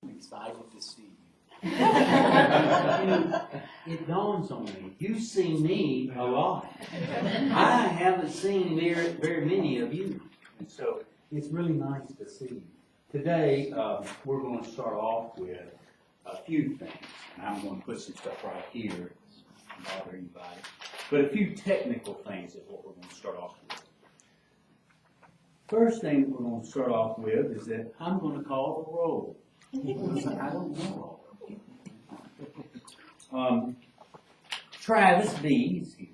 I'm excited to see you. You know, it dawns on me, you've seen me a lot. I haven't seen very many of you. And so it's really nice to see you. Today, we're going to start off with a few things. And I'm going to put some stuff right here, not bother anybody. But a few technical things is what we're going to start off with. First thing we're going to start off with is that I'm going to call the roll. I don't know. Travis B. is here.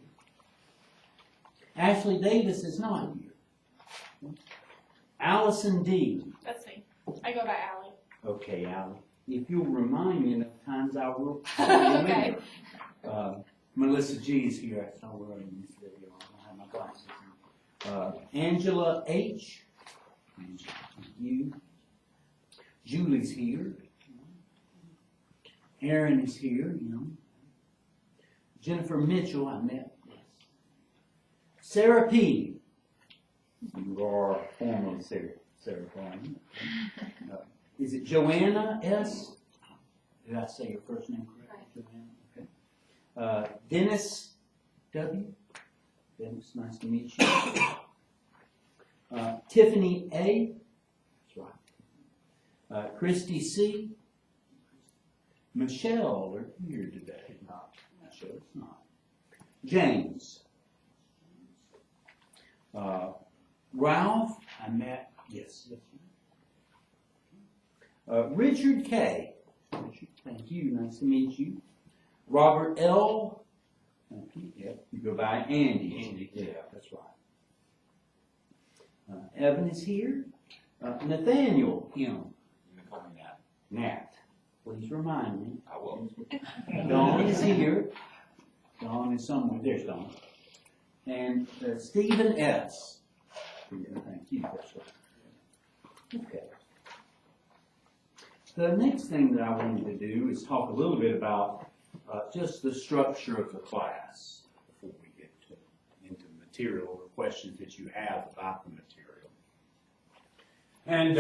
Ashley Davis is not here. Allison D. That's me. I go by Allie. Okay, Allie. If you'll remind me enough times, I will. Okay. Melissa G. is here. I saw her in this video. I don't have my glasses. Angela H. You. Julie's here. Aaron is here, you know. Jennifer Mitchell, I met. Sarah P. You are formerly Sarah Brown. Is it Joanna S.? Did I say your first name correct? Right. Joanna, okay. Dennis W. Dennis, nice to meet you. Tiffany A. That's right. Christy C. Michelle are here today. Not Michelle, it's not. James. Ralph, I met, yes. Richard K. Richard, thank you, nice to meet you. Robert L. Thank you. Yep, you go by Andy. Andy, yeah, that's right. Evan is here. Nathaniel, You can call me Nat. Nat. Please remind me. I will. Dawn is here. Dawn is somewhere. There's Dawn. And Stephen S. Thank you. That's right. Okay. The next thing that I wanted to do is talk a little bit about just the structure of the class before we get into the material or questions that you have about the material. And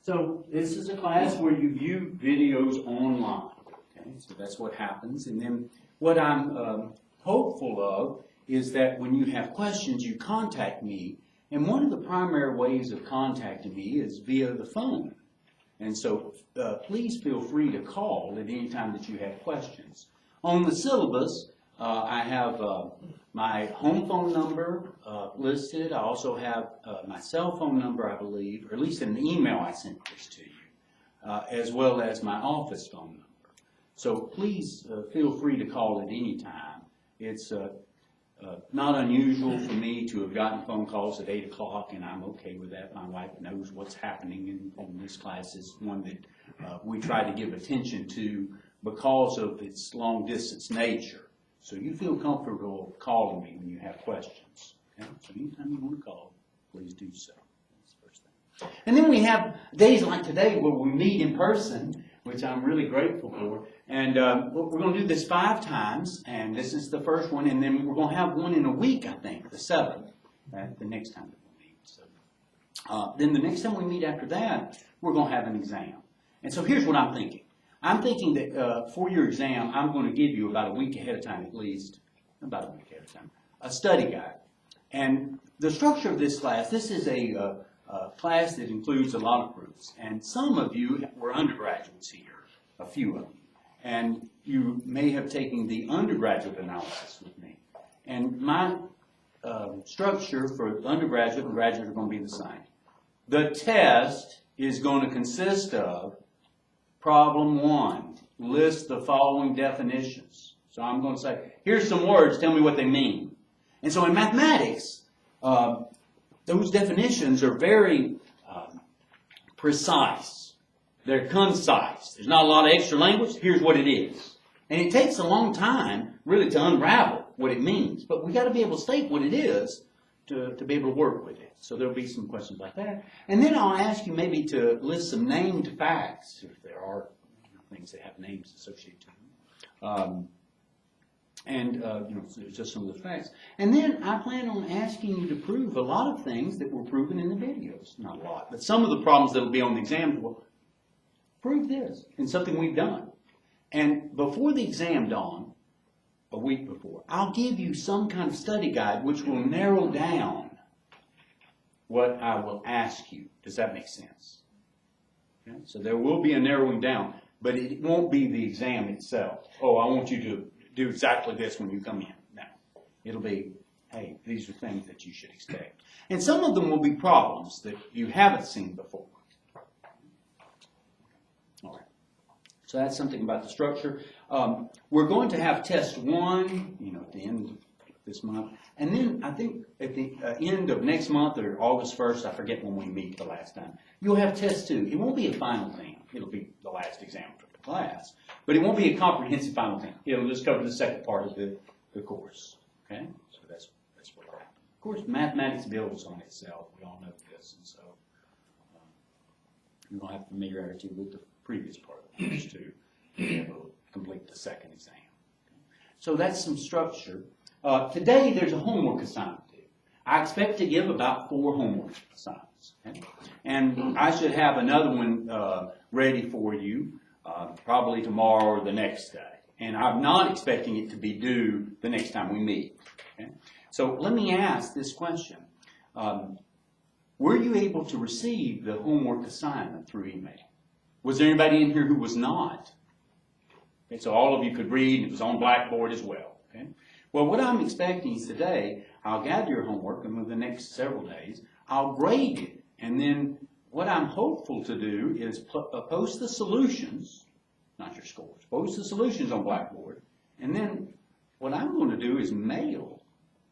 so this is a class where you view videos online. Okay, so that's what happens. And then what I'm hopeful of is that when you have questions, you contact me. And one of the primary ways of contacting me is via the phone. And so please feel free to call at any time that you have questions. On the syllabus, I have my home phone number listed. I also have my cell phone number, I believe, or at least in the email I sent this to you, as well as my office phone number. So please feel free to call at any time. It's not unusual for me to have gotten phone calls at 8 o'clock, and I'm okay with that. My wife knows what's happening, and this class is one that we try to give attention to because of its long-distance nature. So you feel comfortable calling me when you have questions. Okay? So anytime you want to call, please do so. That's the first thing. And then we have days like today where we meet in person, which I'm really grateful for. And we're going to do this 5 times, and this is the first one. And then we're going to have one in a week, I think, the 7th, the next time that we meet. So, then the next time we meet after that, we're going to have an exam. And so here's what I'm thinking. I'm thinking that for your exam, I'm going to give you about a week ahead of time at least, about a week ahead of time, a study guide. And the structure of this class, this is a class that includes a lot of groups. And some of you were undergraduates here, a few of you. And you may have taken the undergraduate analysis with me. And my structure for undergraduate and graduate are going to be the same. The test is going to consist of problem 1, list the following definitions. So I'm going to say, here's some words, tell me what they mean. And so in mathematics, those definitions are very precise. They're concise. There's not a lot of extra language. Here's what it is. And it takes a long time, really, to unravel what it means. But we've got to be able to state what it is to be able to work with it. So there'll be some questions like that. And then I'll ask you maybe to list some named facts, if there are things that have names associated to them. So it's just some of the facts. And then I plan on asking you to prove a lot of things that were proven in the videos. Not a lot, but some of the problems that will be on the exam prove this, and something we've done. And before the exam, Dawn, a week before, I'll give you some kind of study guide which will narrow down what I will ask you. Does that make sense? Okay? So there will be a narrowing down, but it won't be the exam itself. Oh, I want you to do exactly this when you come in. No. It'll be, hey, these are things that you should expect. And some of them will be problems that you haven't seen before. All right. So that's something about the structure. We're going to have test 1, at the end of this month. And then I think at the end of next month or August 1st, I forget when we meet the last time, you'll have test 2. It won't be a final thing. It'll be the last exam for the class. But it won't be a comprehensive final thing. It'll just cover the second part of the course. Okay? So that's what will happen. Of course, mathematics builds on itself. We all know this. And so you're going to have familiarity with the previous part of the course too to be able to complete the second exam. So that's some structure. Today, there's a homework assignment due. I expect to give about 4 homework assignments. Okay? And I should have another one ready for you probably tomorrow or the next day. And I'm not expecting it to be due the next time we meet. Okay? So let me ask this question. Were you able to receive the homework assignment through email? Was there anybody in here who was not? Okay, so all of you could read, and it was on Blackboard as well. Okay? Well, what I'm expecting is today, I'll gather your homework, and over the next several days, I'll grade it. And then what I'm hopeful to do is post the solutions, not your scores, post the solutions on Blackboard. And then what I'm going to do is mail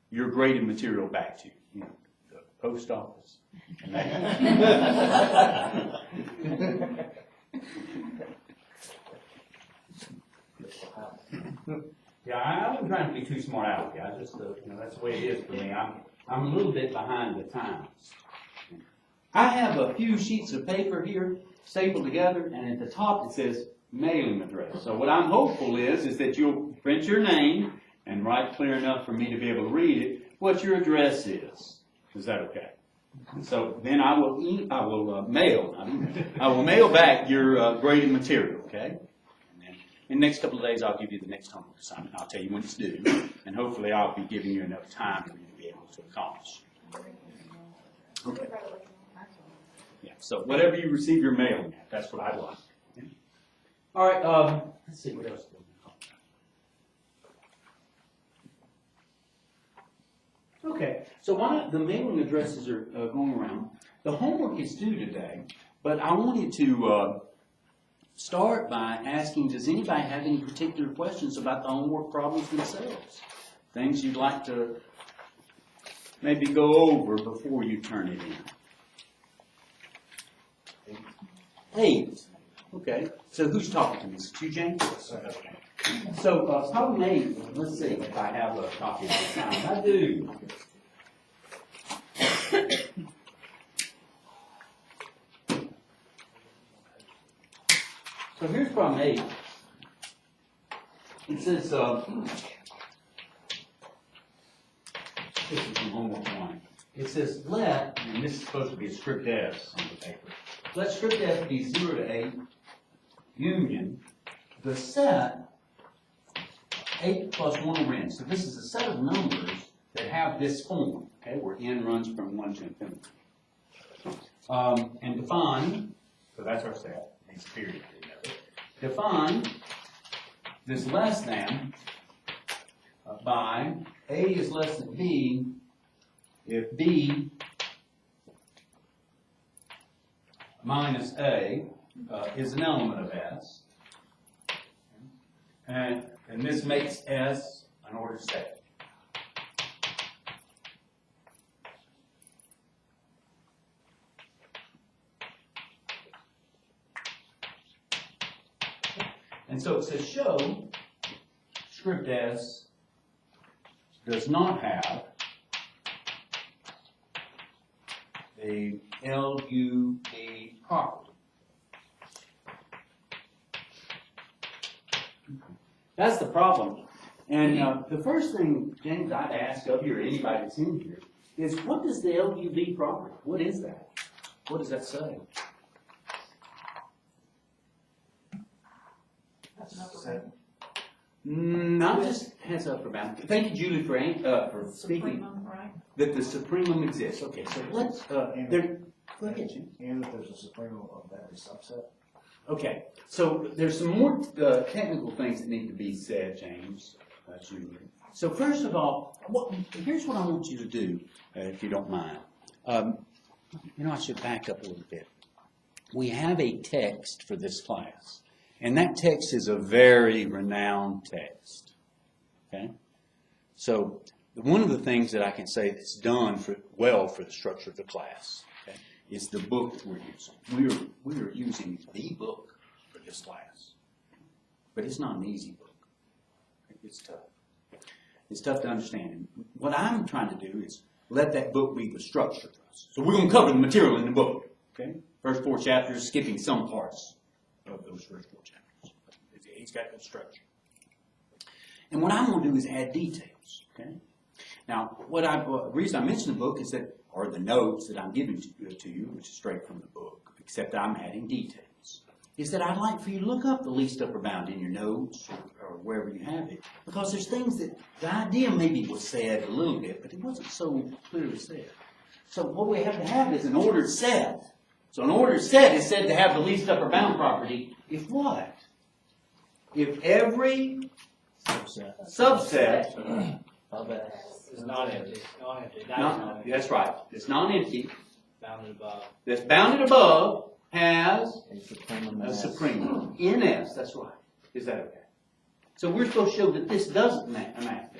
your graded material back to you, the post office. Yeah, I wasn't trying to be too smart out here. I just, that's the way it is for me. I'm a little bit behind the times. I have a few sheets of paper here stapled together, and at the top it says mailing address. So what I'm hopeful is that you'll print your name and write clear enough for me to be able to read it what your address is. Is that okay? So then I will mail back your graded material. Okay. In the next couple of days, I'll give you the next homework assignment. I'll tell you when it's due, and hopefully I'll be giving you enough time for you to be able to accomplish. Okay. Yeah, so whatever you receive your mailing at, that's what I like. Okay. All right, let's see, what else do we Okay, so while the mailing addresses are going around, the homework is due today, but I wanted to start by asking, does anybody have any particular questions about the homework problems themselves? Things you'd like to maybe go over before you turn it in? 8. Okay. So who's talking to me? Is it you, James? Okay. So problem 8, let's see if I have a copy of this. I do. So here's problem 8. It says, this is from homework 1. It says let, and this is supposed to be a script S on the paper, let script S be 0 to 8, union, the set 8 plus 1 over n. So this is a set of numbers that have this form, okay, where n runs from 1 to infinity. And define, so that's our set, needs period. Define this less than by A is less than B if B minus A is an element of S. And this makes S an ordered set. And so it says show script S does not have the LUB property. That's the problem. And the first thing, James, I'd ask of you or anybody that's in here is, what does the LUB property? What is that? What does that say? Not just has upper bound. Thank you, Julie, for speaking. Right. That the supremum exists. Okay, so let's, go ahead, Jim. And that there's a supremum of every subset. Okay, so there's some more technical things that need to be said, James, Julie. So first of all, here's what I want you to do, if you don't mind. I should back up a little bit. We have a text for this class, and that text is a very renowned text. Okay? So one of the things that I can say that's done well for the structure of the class, okay, is the book that we're using. We are using the book for this class. But it's not an easy book. It's tough. It's tough to understand. And what I'm trying to do is let that book be the structure for us. So we're going to cover the material in the book. Okay? First 4 chapters, skipping some parts of those first 4 chapters. He's got good structure. And what I'm going to do is add details. Okay? Now, the reason I mention the book is that, or the notes that I'm giving to you, which is straight from the book, except that I'm adding details, is that I'd like for you to look up the least upper bound in your notes or wherever you have it, because there's things that the idea maybe was said a little bit, but it wasn't so clearly said. So what we have to have is an ordered set. So an ordered set is said to have the least upper bound property if what? If every subset It's not empty. that's right. It's non-empty. Bounded above. That's bounded above has A supremum. a supremum. In S, that's right. Is that okay? So we're supposed to show that this doesn't match.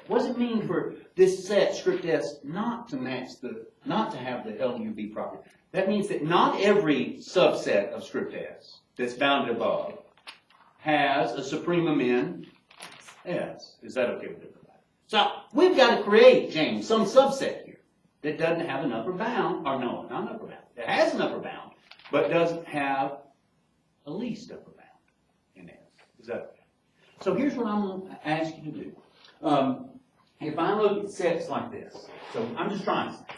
What does it mean for this set, script S, not to have the LUB property? That means that not every subset of script S that's bounded above has a supremum in S. Is that okay with everybody? So we've got to create, James, some subset here that doesn't have an upper bound, or no, not an upper bound. It has an upper bound, but doesn't have a least upper bound in S. Is that okay? So here's what I'm going to ask you to do. If I look at sets like this, so I'm just trying something.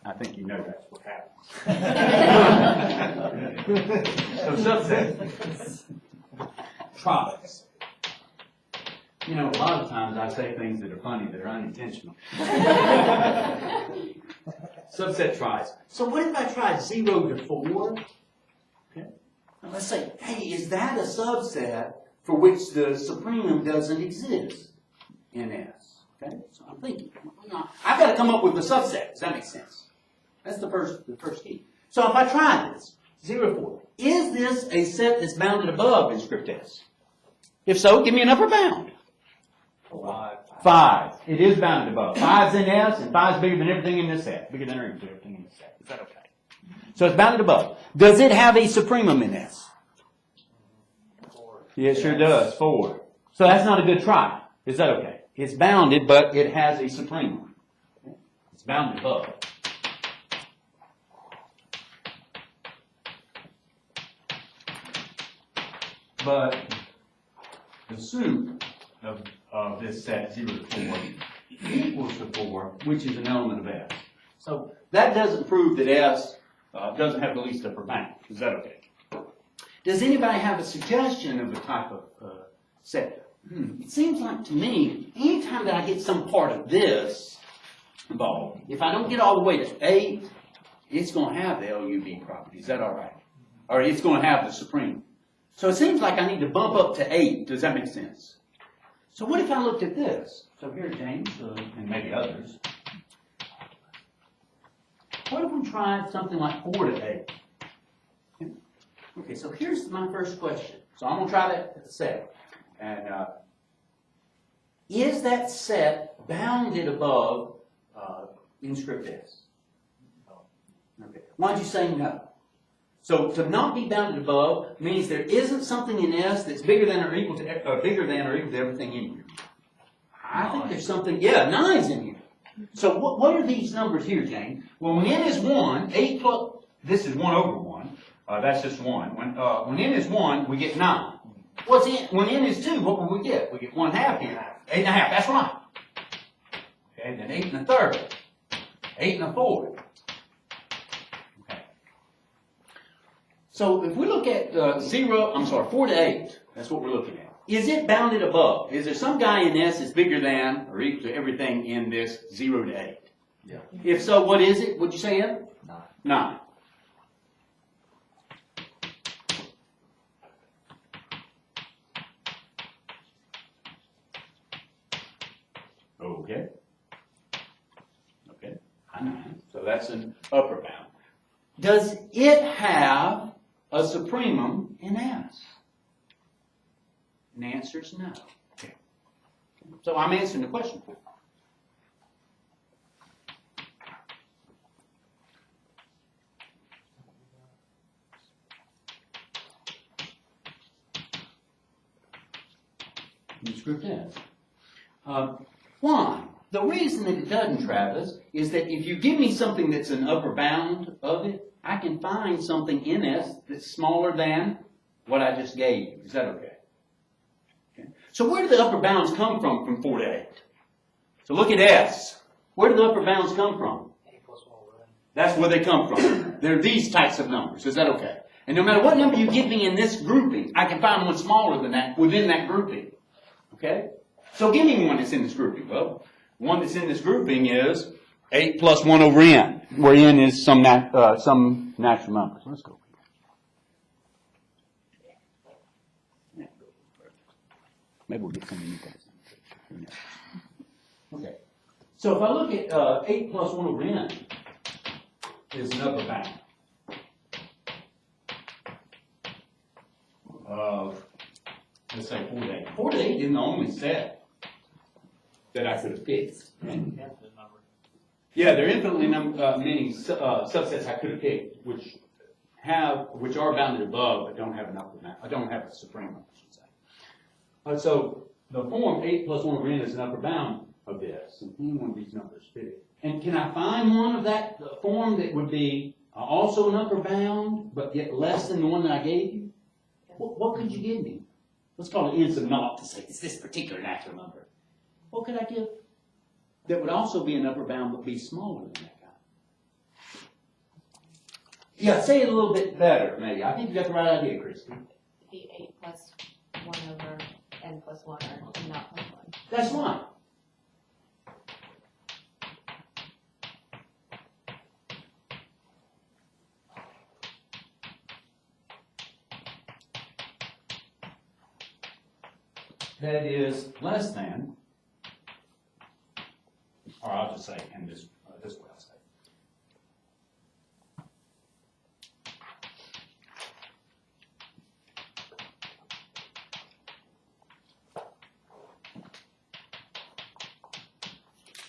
I think you know that's what happens. So subset tries. You know, a lot of times I say things that are funny that are unintentional. Subset tries. So what if I tried 0 to 4? Okay. Now let's say, hey, is that a subset for which the supremum doesn't exist in S? Okay. So I'm thinking, I've got to come up with a subset. Does that make sense? That's the first key. So if I try this, 0 to 4, is this a set that's bounded above in script S? If so, give me an upper bound. 5. It is bounded above. 5's in S, and 5's bigger than everything in this set. Bigger than everything in this set. Is that okay? So it's bounded above. Does it have a supremum in S? 4. Yeah, it sure does. 4. So that's not a good try. Is that okay? It's bounded, but it has a supremum. It's bounded above. But the suit of this set 0 to 4 equals to 4, which is an element of S. So that doesn't prove that S doesn't have the least upper bound. Is that okay? Does anybody have a suggestion of a type of set? It seems like to me, anytime that I get some part of this ball, if I don't get all the way to 8, it's going to have the LUB property. Is that all right? Or it's going to have the supreme. So it seems like I need to bump up to 8. Does that make sense? So what if I looked at this? So here, James, and maybe others. What if we tried something like 4 to 8? Okay, so here's my first question. So I'm going to try that set. And is that set bounded above in script S? Okay. Why'd you say no? So to not be bounded above means there isn't something in S that's bigger than or equal to everything in here. I think there's something, 9's in here. So what are these numbers here, Jane? Well, when n is 1, 8 plus, this is 1 over 1. That's just 1. When n is 1, we get 9. When n is 2, what will we get? We get 1/2 here. 8 1/2, that's right. Okay, then 8 1/3. 8 1/4. So if we look at 4 to 8, that's what we're looking at. Is it bounded above? Is there some guy in S that's bigger than or equal to everything in this 0 to 8? Yeah. If so, what is it? What'd you say, Ed? 9. 9. Okay. Okay. High 9. So that's an upper bound. Does it have a supremum in S? And the answer is no. Okay. So I'm answering the question for you. In script S. Why? The reason that it doesn't, Travis, is that if you give me something that's an upper bound of it, I can find something in S that's smaller than what I just gave you. Is that okay? Okay. So where do the upper bounds come from 4 to 8? So look at S. Where do the upper bounds come from? A plus 1 over N. That's where they come from. They're these types of numbers. Is that okay? And no matter what number you give me in this grouping, I can find one smaller than that within that grouping. Okay? So give me one that's in this grouping. Well, one that's in this grouping is 8 plus 1 over n, where n is some natural number. So let's go. Maybe we'll get some new things. Okay. So if I look at 8 plus 1 over n is an upper bound of, let's say 4 to 8. 4 to 8 is the only set that I could have picked. Infinite number. Yeah, there are infinitely many subsets I could have picked, which are bounded above, but don't have an upper bound. I don't have a supreme, I should say. So the form 8 plus 1 over n is an upper bound of this, and any one of these numbers fit. And can I find one of that form that would be also an upper bound, but yet less than the one that I gave you? What could you give me? Let's call it n sub naught to say it's this particular natural number. What could I give that would also be an upper bound but be smaller than that guy? Yeah, say it a little bit better, maybe. I think you got the right idea, Christy. Be 8 plus 1 over n plus 1 or not plus 1. That's right. That is less than, or I'll just say in this way I'll say.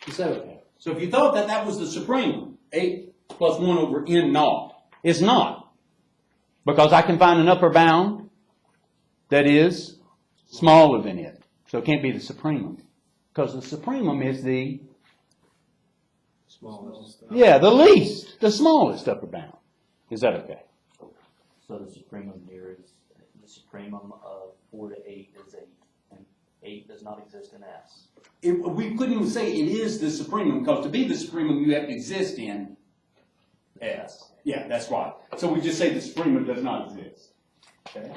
Is that okay? So if you thought that that was the supreme, 8 plus 1 over n naught, it's not. Because I can find an upper bound that is smaller than it. So it can't be the supremum. Because the supremum is the Smallest. the least, the smallest upper bound. Is that okay? So the supremum here is, the supremum of 4 to 8 is 8, and 8 does not exist in S. We couldn't even say it is the supremum, because to be the supremum, you have to exist in S. Yeah, that's right. So we just say the supremum does not exist. Okay?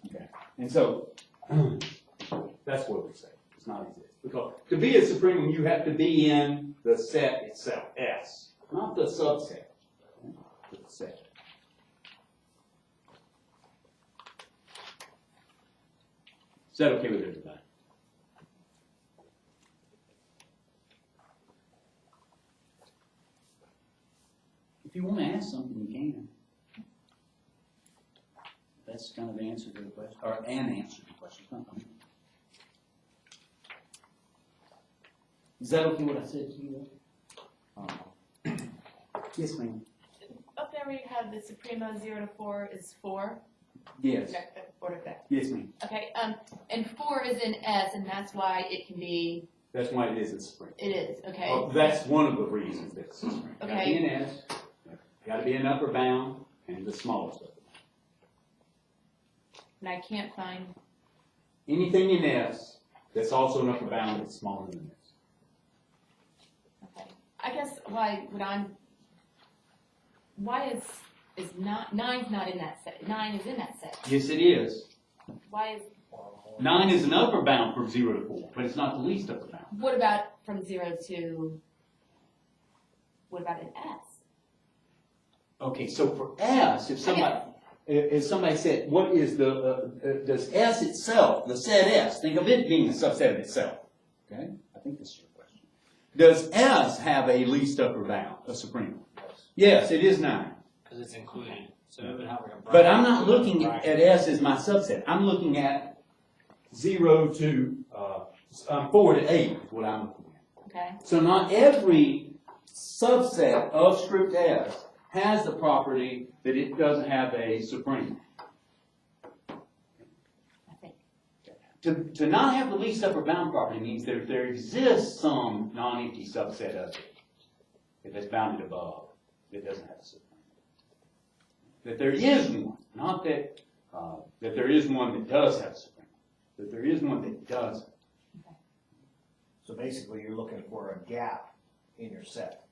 Okay. And so, that's what we say. Does not exist. Because to be a supremum, you have to be in the set itself, S. Not the subset. The set. Is that okay with everybody? If you want to ask something, you can. That's kind of the answer to the question, or an answer to the question. Is that okay what I said to you? Yes, ma'am. Up there where you have the Suprema 0 to 4 is 4. Yes. Okay, order that. Yes, ma'am. Okay, and 4 is in S, and that's why it can be, That's why it is a supreme. it is, okay? Well, that's one of the reasons that it's a supreme. Got to be Okay. an S, got to be an upper bound, and the smallest upper bound. And I can't find, Anything in S that's also an upper bound that's smaller than this. okay. I guess why is is not, 9's not in that set, 9 is in that set. Yes, it is. Why is, 9 is an upper bound from 0 to 4, but it's not the least upper bound. what about from 0 to, what about an S? Okay, so for S, if somebody said, what is does S itself, the set S, think of it being a subset of itself. Okay? I think this is your question. Does S have a least upper bound, a supreme? Yes, it is 9. Because it's included. So it would have like a But bracket. I'm not looking at S as my subset. I'm looking at 0 to 4 to 8 is what I'm looking at. Okay, So not every subset of script S has the property that it doesn't have a supreme. I think. To not have the least upper bound property means that there exists some non-empty subset of it, if it's bounded above, that doesn't have a supreme. That there is one, not that, that there is one that does have a supreme, that there is one that doesn't. So basically, you're looking for a gap in your set.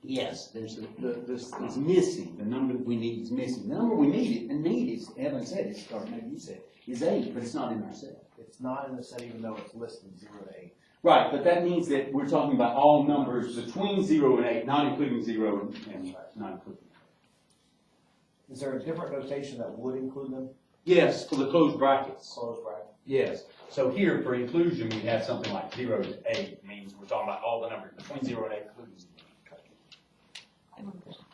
Yes, there's this is missing. The number that we need is missing. The number we need is, Evan said, or maybe you said, is 8, but it's not in our set. It's not in the set even though it's listed 0 to 8. Right, but that means that we're talking about all numbers between 0 and 8, not including 0 and not including. Is there a different notation that would include them? Yes, for the closed brackets. Close bracket. Yes. So here, for inclusion, we have something like 0 to 8, means we're talking about all the numbers between 0 and 8, including 0. I have one question.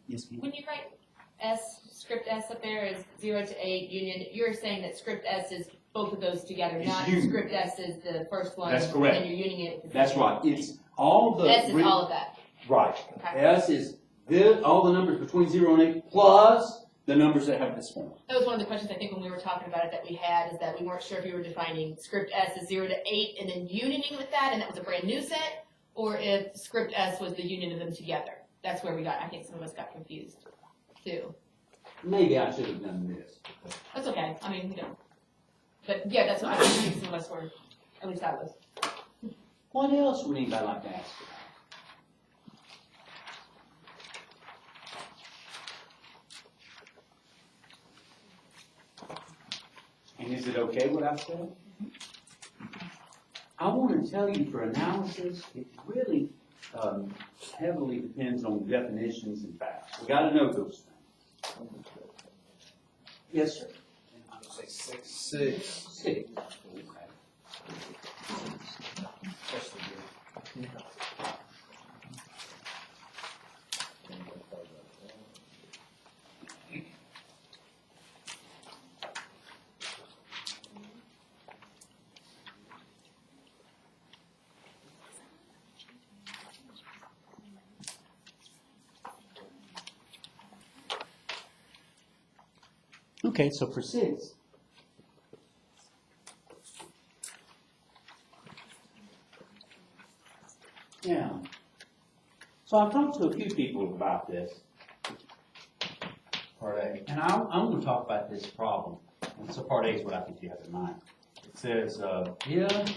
Yes, ma'am. When you write S, script S up there is 0 to 8 union, you're saying that script S is both of those together, It's not union. script S is the first one. That's correct. And you're uniting it with the That's second. right. It's all the... S is all of that. Right. Okay. S is all the numbers between 0 and 8 plus the numbers that have this form. That was one of the questions I think when we were talking about it that we had, is that we weren't sure if you were defining script S as 0 to 8 and then unioning with that, and that was a brand new set, or if script S was the union of them together. That's where I think some of us got confused too. Maybe I should have done this. That's okay. I mean, you know. But yeah, that's what I think some of us were, at least I was. What else would anybody like to ask about? And is it okay what I've said? I want to tell you for analysis, it really heavily depends on definitions and facts. We got to know those things. Yes, sir. Say 6. 6. 6. Okay. Okay, so for 6, yeah. So I've talked to a few people about this, part A, and I'm going to talk about this problem. And so part A is what I think you have in mind. It says, if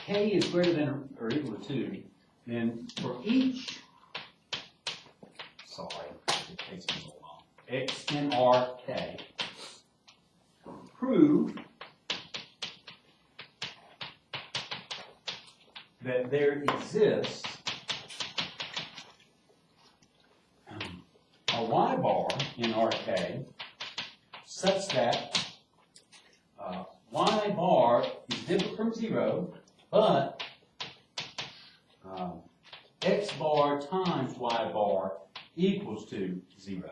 k is greater than or equal to 2, then for each, sorry, it takes me so long, x and r k, prove that there exists a y bar in RK such that y bar is different from 0, but x bar times y bar equals to 0.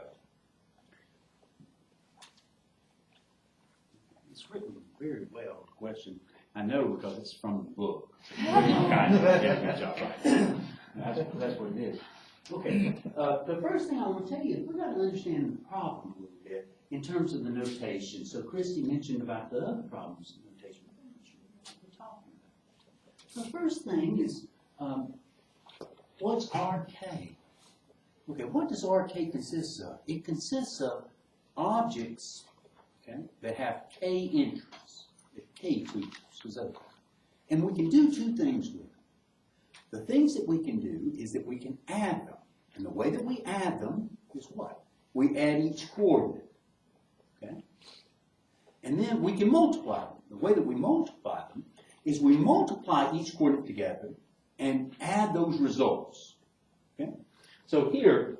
It's written very well, the question. I know because it's from the book. Good job, right. That's what it is. Okay, the first thing I want to tell you is we've got to understand the problem a little bit in terms of the notation. So Christy mentioned about the other problems in notation. What we're talking about. The first thing is, what's RK? Okay, what does RK consist of? It consists of objects, okay, that have K entries, K features, and we can do two things with them. The things that we can do is that we can add them. And the way that we add them is what? we add each coordinate. Okay? And then we can multiply them. The way that we multiply them is we multiply each coordinate together and add those results. Okay? So here,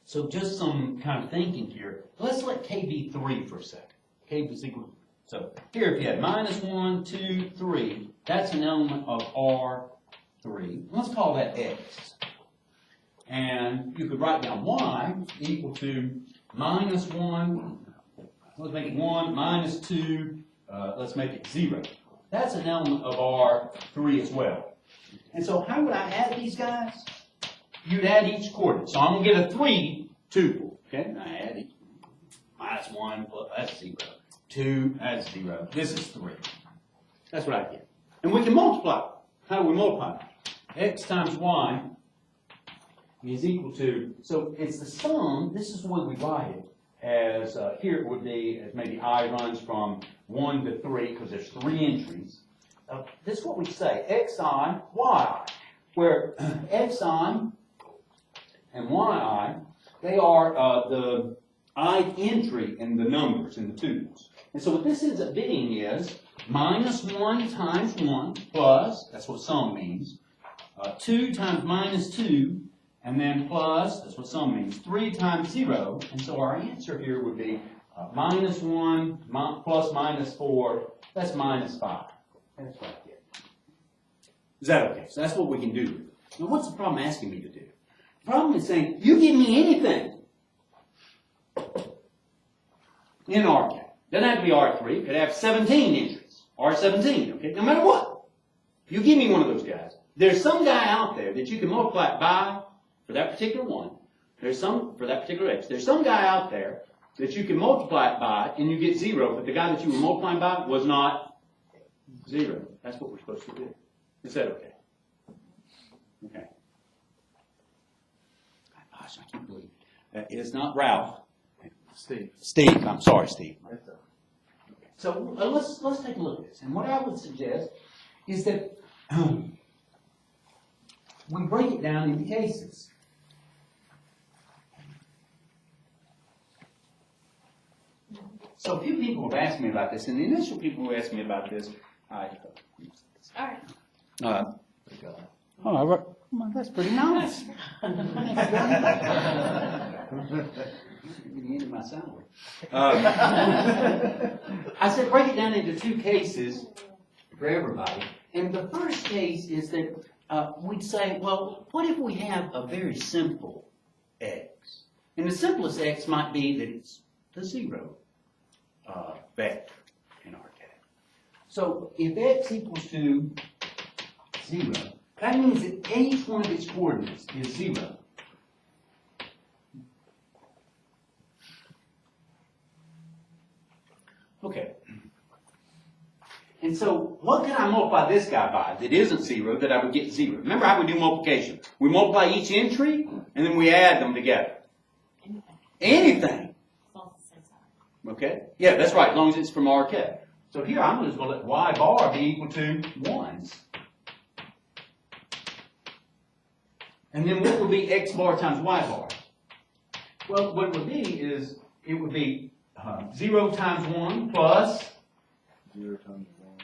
so just some kind of thinking here. Let's let k be 3 for a second. K is equal to, so here if you had -1, 2, 3, that's an element of R3. Let's call that x. And you could write down y equal to -1, let's make it 1, -2, let's make it 0. That's an element of R3 as well. And so how would I add these guys? You'd add each coordinate. So I'm going to get a 3 tuple. Okay, I add it. -1 plus, that's 0. 2, that's 0. This is 3. That's what I get. And we can multiply. How do we multiply? X times y is equal to, so it's the sum, this is the way we write it, as here it would be, as maybe I runs from 1 to 3, because there's 3 entries. This is what we say, xi, yi, where xi and yi, they are the I entry in the numbers, in the tuples. And so what this ends up being is -1 times 1 plus, that's what sum means, 2 times -2, and then plus, that's what sum means, 3 times 0. And so our answer here would be -1 plus -4, that's -5. That's what I get. Is that okay? So that's what we can do. Now what's the problem asking me to do? The problem is saying, you give me anything in RK. Doesn't have to be R3. Could have 17 entries. R17, okay? No matter what. You give me one of those guys. There's some guy out there that you can multiply it by for that particular one. There's some, for that particular X. There's some guy out there that you can multiply it by and you get 0, but the guy that you were multiplying by was not 0. That's what we're supposed to do. Is that okay? Okay. Gosh, I can't believe it. It's not Ralph. Steve, I'm sorry, Steve. So let's take a look at this. And what I would suggest is that we break it down into cases. So a few people have asked me about this, and the initial people who asked me about this, All right. Well, that's pretty nice. Getting into my salary. I said break it down into 2 cases for everybody. And the first case is that we'd say, well, what if we have a very simple x? And the simplest x might be that it's the 0 vector in our case. So if x equals to 0, that means that each one of its coordinates is 0. Okay. And so what can I multiply this guy by that isn't 0 that I would get 0? Remember how we do multiplication. We multiply each entry and then we add them together. Anything. Okay? Yeah, that's right, as long as it's from RK. So here I'm just going to let y bar be equal to 1s. And then what would be x bar times y bar? Well, what it would be is, it would be 0 times 1 plus 0 times 1.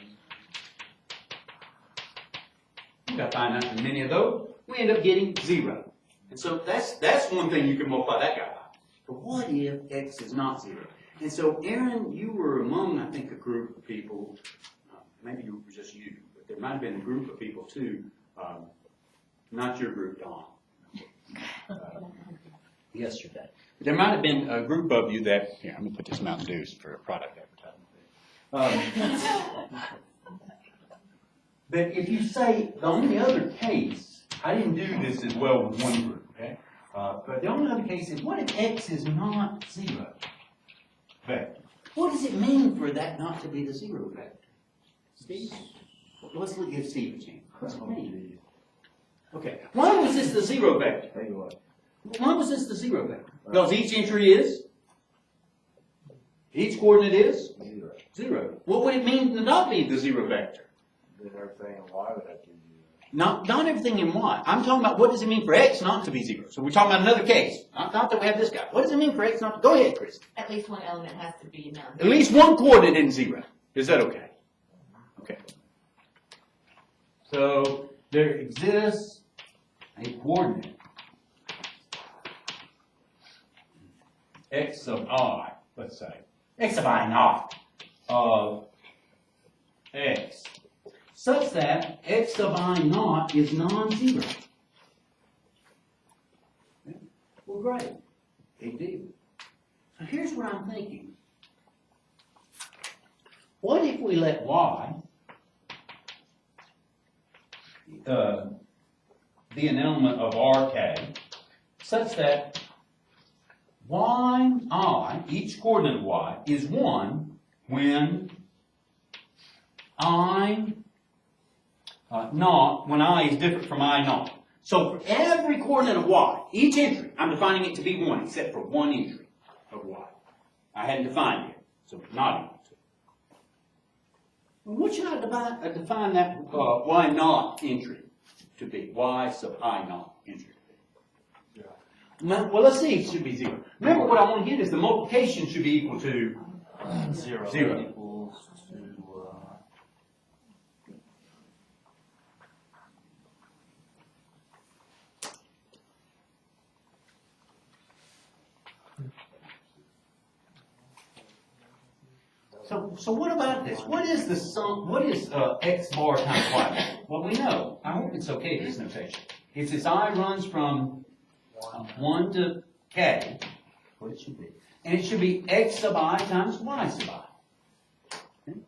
We've got to find out how many of those. We end up getting 0. And so that's one thing you can multiply that guy by. But what if x is not 0? And so, Aaron, you were among, I think, a group of people, maybe it was just you, but there might have been a group of people too, not your group, Don, yesterday. But there might have been a group of you that, here, let me put this Mountain Dew for a product advertisement. But if you say, the only other case, I didn't do this as well with one group, okay? But the only other case is, what if x is not 0 vector? What does it mean for that not to be the 0 vector? Steve? Let's give Steve a chance. What's it mean? Okay. Why was this the 0 vector? Tell you what. Why was this the 0 vector? Because each entry is? Each coordinate is? 0. 0. What would it mean to not be the 0 vector? Then everything and y would have to be 0. Not everything in y. I'm talking about what does it mean for x not to be 0. So we're talking about another case. Not that we have this guy. What does it mean for x not to... Go ahead, Chris. At least one element has to be known. At least one coordinate in 0. Is that okay? Okay. So there exists a coordinate x of I, let's say, x of I naught of x, such that x of I naught is non-zero. Well, great. Big deal. So here's what I'm thinking. What if we let y be an element of Rk such that yi, each coordinate of y, is 1 when I naught, when I is different from I naught. So for every coordinate of y, each entry, I'm defining it to be 1 except for one entry of y. I hadn't defined it, so it's not equal to. Well, what should I define that y naught entry to be? Y sub I naught entry. Well, let's see if it should be 0. Remember, what I want to get is the multiplication should be equal to 0 0. equals to, So what about this? What is the sum? What is x bar times y? Well, we know. I hope it's okay, this notation. If this I runs from 1 to k, what it should be. And it should be x sub I times y sub I. Okay?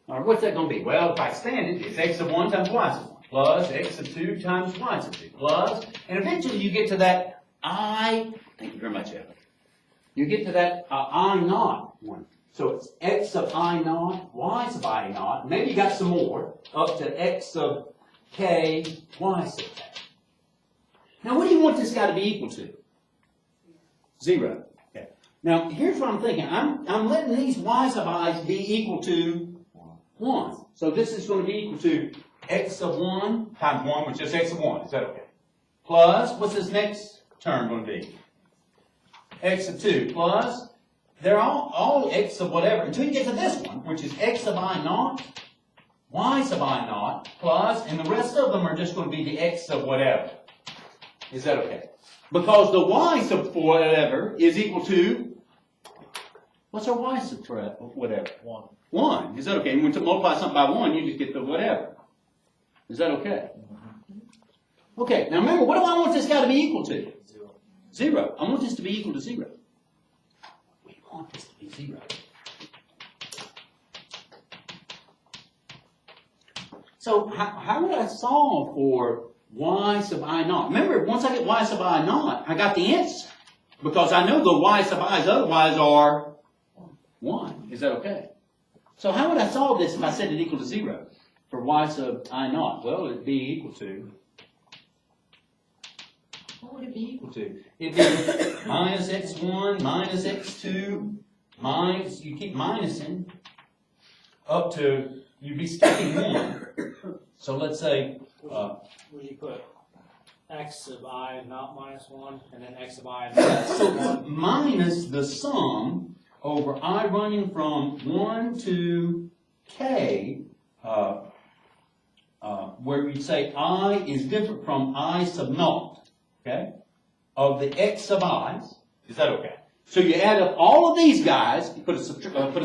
All right, what's that going to be? Well, if I expand it, it's x sub 1 times y sub 1 plus x sub 2 times y sub 2 plus, and eventually you get to that I, thank you very much, Evan. You get to that I naught one. So it's x sub I naught, y sub I naught, maybe you got some more, up to x sub k, y sub k. Now what do you want this guy to be equal to? 0. Okay. Now here's what I'm thinking. I'm letting these y sub i's be equal to 1. So this is going to be equal to x sub 1 times 1, which is x sub 1. Is that okay? Plus, what's this next term going to be? X sub 2 plus, they're all x sub whatever, until you get to this one, which is x sub I naught, y sub I naught, plus, and the rest of them are just going to be the x sub whatever. Is that okay? Because the y sub whatever is equal to, what's our y sub whatever? 1. 1. Is that okay? And when you multiply something by 1, you just get the whatever. Is that okay? Okay, now remember, what do I want this guy to be equal to? 0. I want this to be equal to 0. We want this to be 0. So how would I solve for y sub I naught? Remember, once I get y sub I naught, I got the answer. Because I know the y sub i's otherwise are 1. Is that okay? So how would I solve this if I set it equal to 0 for y sub I naught? Well, it'd be equal to, what would it be equal to? It'd be minus x1, minus x2, minus, you keep minusing, up to, you'd be skipping 1. So let's say, Would you put x of I not minus 1, and then x of I so minus 1? minus the sum over I running from 1 to k, where we say I is different from I sub naught, okay, of the x sub i's. Is that okay? So you add up all of these guys, you put a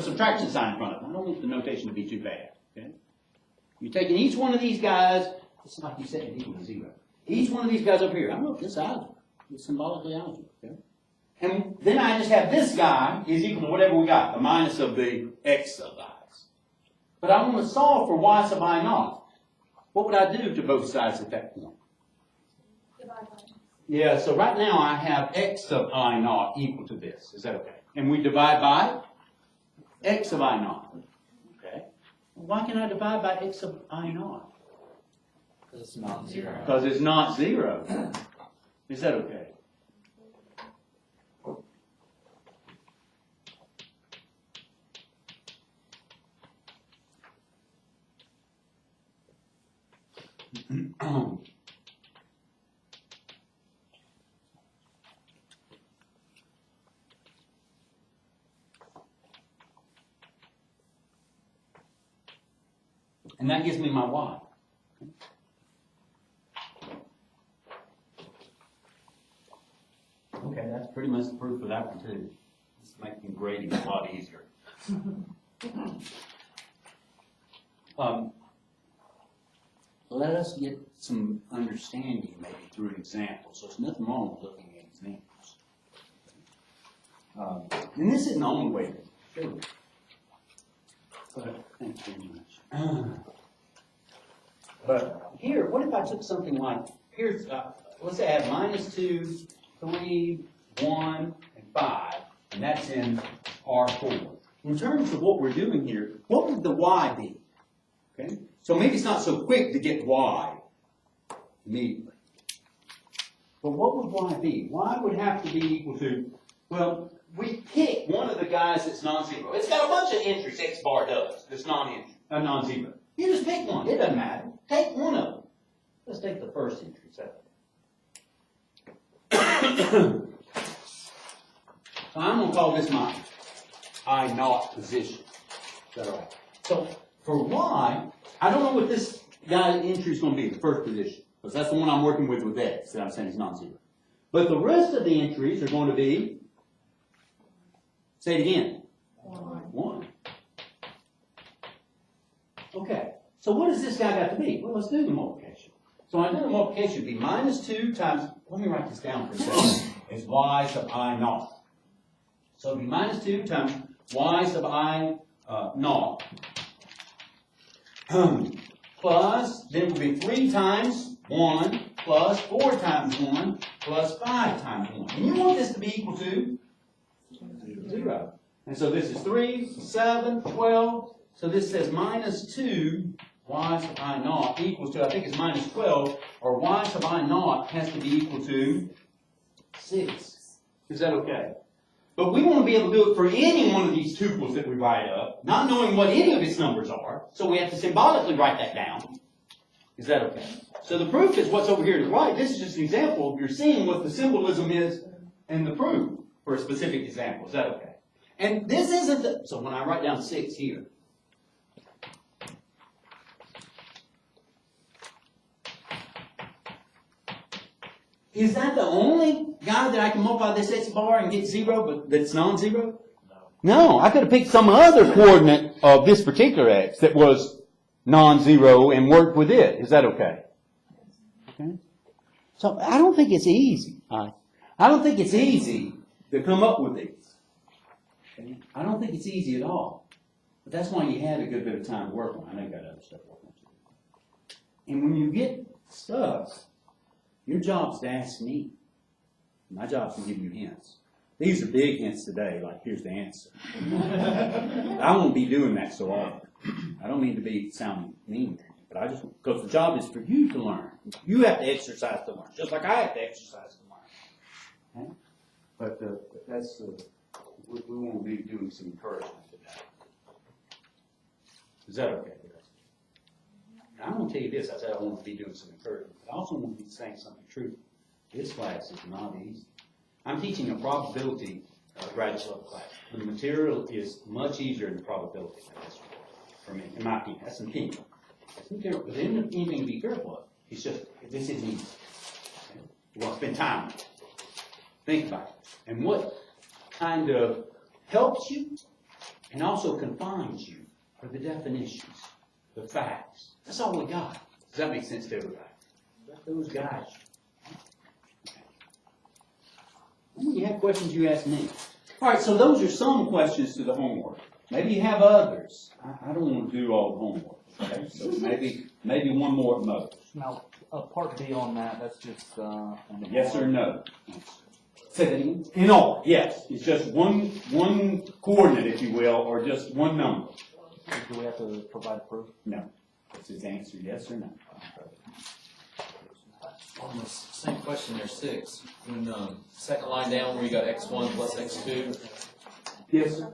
subtraction sign in front of them. I don't want the notation to be too bad, okay? You're taking each one of these guys, it's like you said it equal to 0. Each one of these guys up here, I know this algebra. It's symbolically algebra, okay? And then I just have this guy is equal to whatever we got, the minus of the x sub i's. But I want to solve for y sub I naught. What would I do to both sides at that point? Yeah, so right now I have x sub I naught equal to this. Is that okay? And we divide by x sub I naught. Okay. Why can I divide by x sub I naught? Because it's not 0. Because it's not 0. Is that okay? And that gives me my y. Okay, that's pretty much the proof for that one too. It's making grading a lot easier. Let us get some understanding maybe through an example. So there's nothing wrong with looking at examples. And this isn't the only way to do it. But thank you very much. But here, what if I took something like, here's, let's say I have minus 2, 3, 1, and 5, and that's in R4. In terms of what we're doing here, what would the y be? Okay? So maybe it's not so quick to get y immediately. But what would y be? Y would have to be equal to, well, we pick one of the guys that's non-zero. It's got a bunch of entries, X bar does, that's non-zero. You just pick one, it doesn't matter. Take one of them. Let's take the first entry, so I'm going to call this my I naught position. Is that all right? So for y, I don't know what this guy's entry is going to be, the first position, because that's the one I'm working with X that I'm saying is non-zero. But the rest of the entries are going to be, say it again. 1. Okay. So what does this guy got to be? Well, let's do the multiplication. So I do the multiplication would be minus 2 times, let me write this down for a second, is y sub I naught. So it would be minus 2 times y sub I naught. Plus, then it would be 3 times 1 plus 4 times 1 plus 5 times 1. And you want this to be equal to 0. And so this is 3, 7, 12. So this says minus 2 y sub I naught equals to, I think it's minus 12, or y sub I naught has to be equal to 6. Is that okay? But we want to be able to do it for any one of these tuples that we write up, not knowing what any of its numbers are, so we have to symbolically write that down. Is that okay? So the proof is what's over here to the right. This is just an example. You're seeing what the symbolism is in the proof for a specific example. Is that okay? And this isn't the, so when I write down 6 here, is that the only guy that I can multiply this x bar and get 0, but that's non-zero? No, I could have picked some other coordinate of this particular x that was non-zero and worked with it. Is that okay? Okay. So I don't think it's easy. I don't think it's easy to come up with these. Okay? I don't think it's easy at all. But that's why you had a good bit of time to work on. I know you got other stuff to work on too. And when you get stuck, your job's to ask me. My job's to give you hints. These are big hints today, like here's the answer. I won't be doing that so often. I don't mean to sound mean, but I just, because the job is for you to learn. You have to exercise to learn, just like I have to exercise to learn. Okay? But we won't be doing some encouragement today. Is that okay? I'm going to tell you this. I said I want to be doing some encouragement, but I also want to be saying something true. This class is not easy. I'm teaching a probability graduate level class. The material is much easier than probability class for me, in my opinion. That's an opinion. There's anything to be careful of. It's just, this isn't easy. You want to spend time with it. Think about it. And what kind of helps you and also confines you are the definitions, the facts. That's all we got. Does that make sense to everybody? Those guys. Okay. When you have questions, you ask me. All right, so those are some questions to the homework. Maybe you have others. I don't want to do all the homework. Okay? So maybe one more at most. Now, part B on that, that's just Yes or no? Say that again. In all, yes. It's just one coordinate, if you will, or just one number. Do we have to provide proof? No. It's his answer, yes or no. On the same question there, 6. When second line down where you got x1 plus x2, Yes, sir.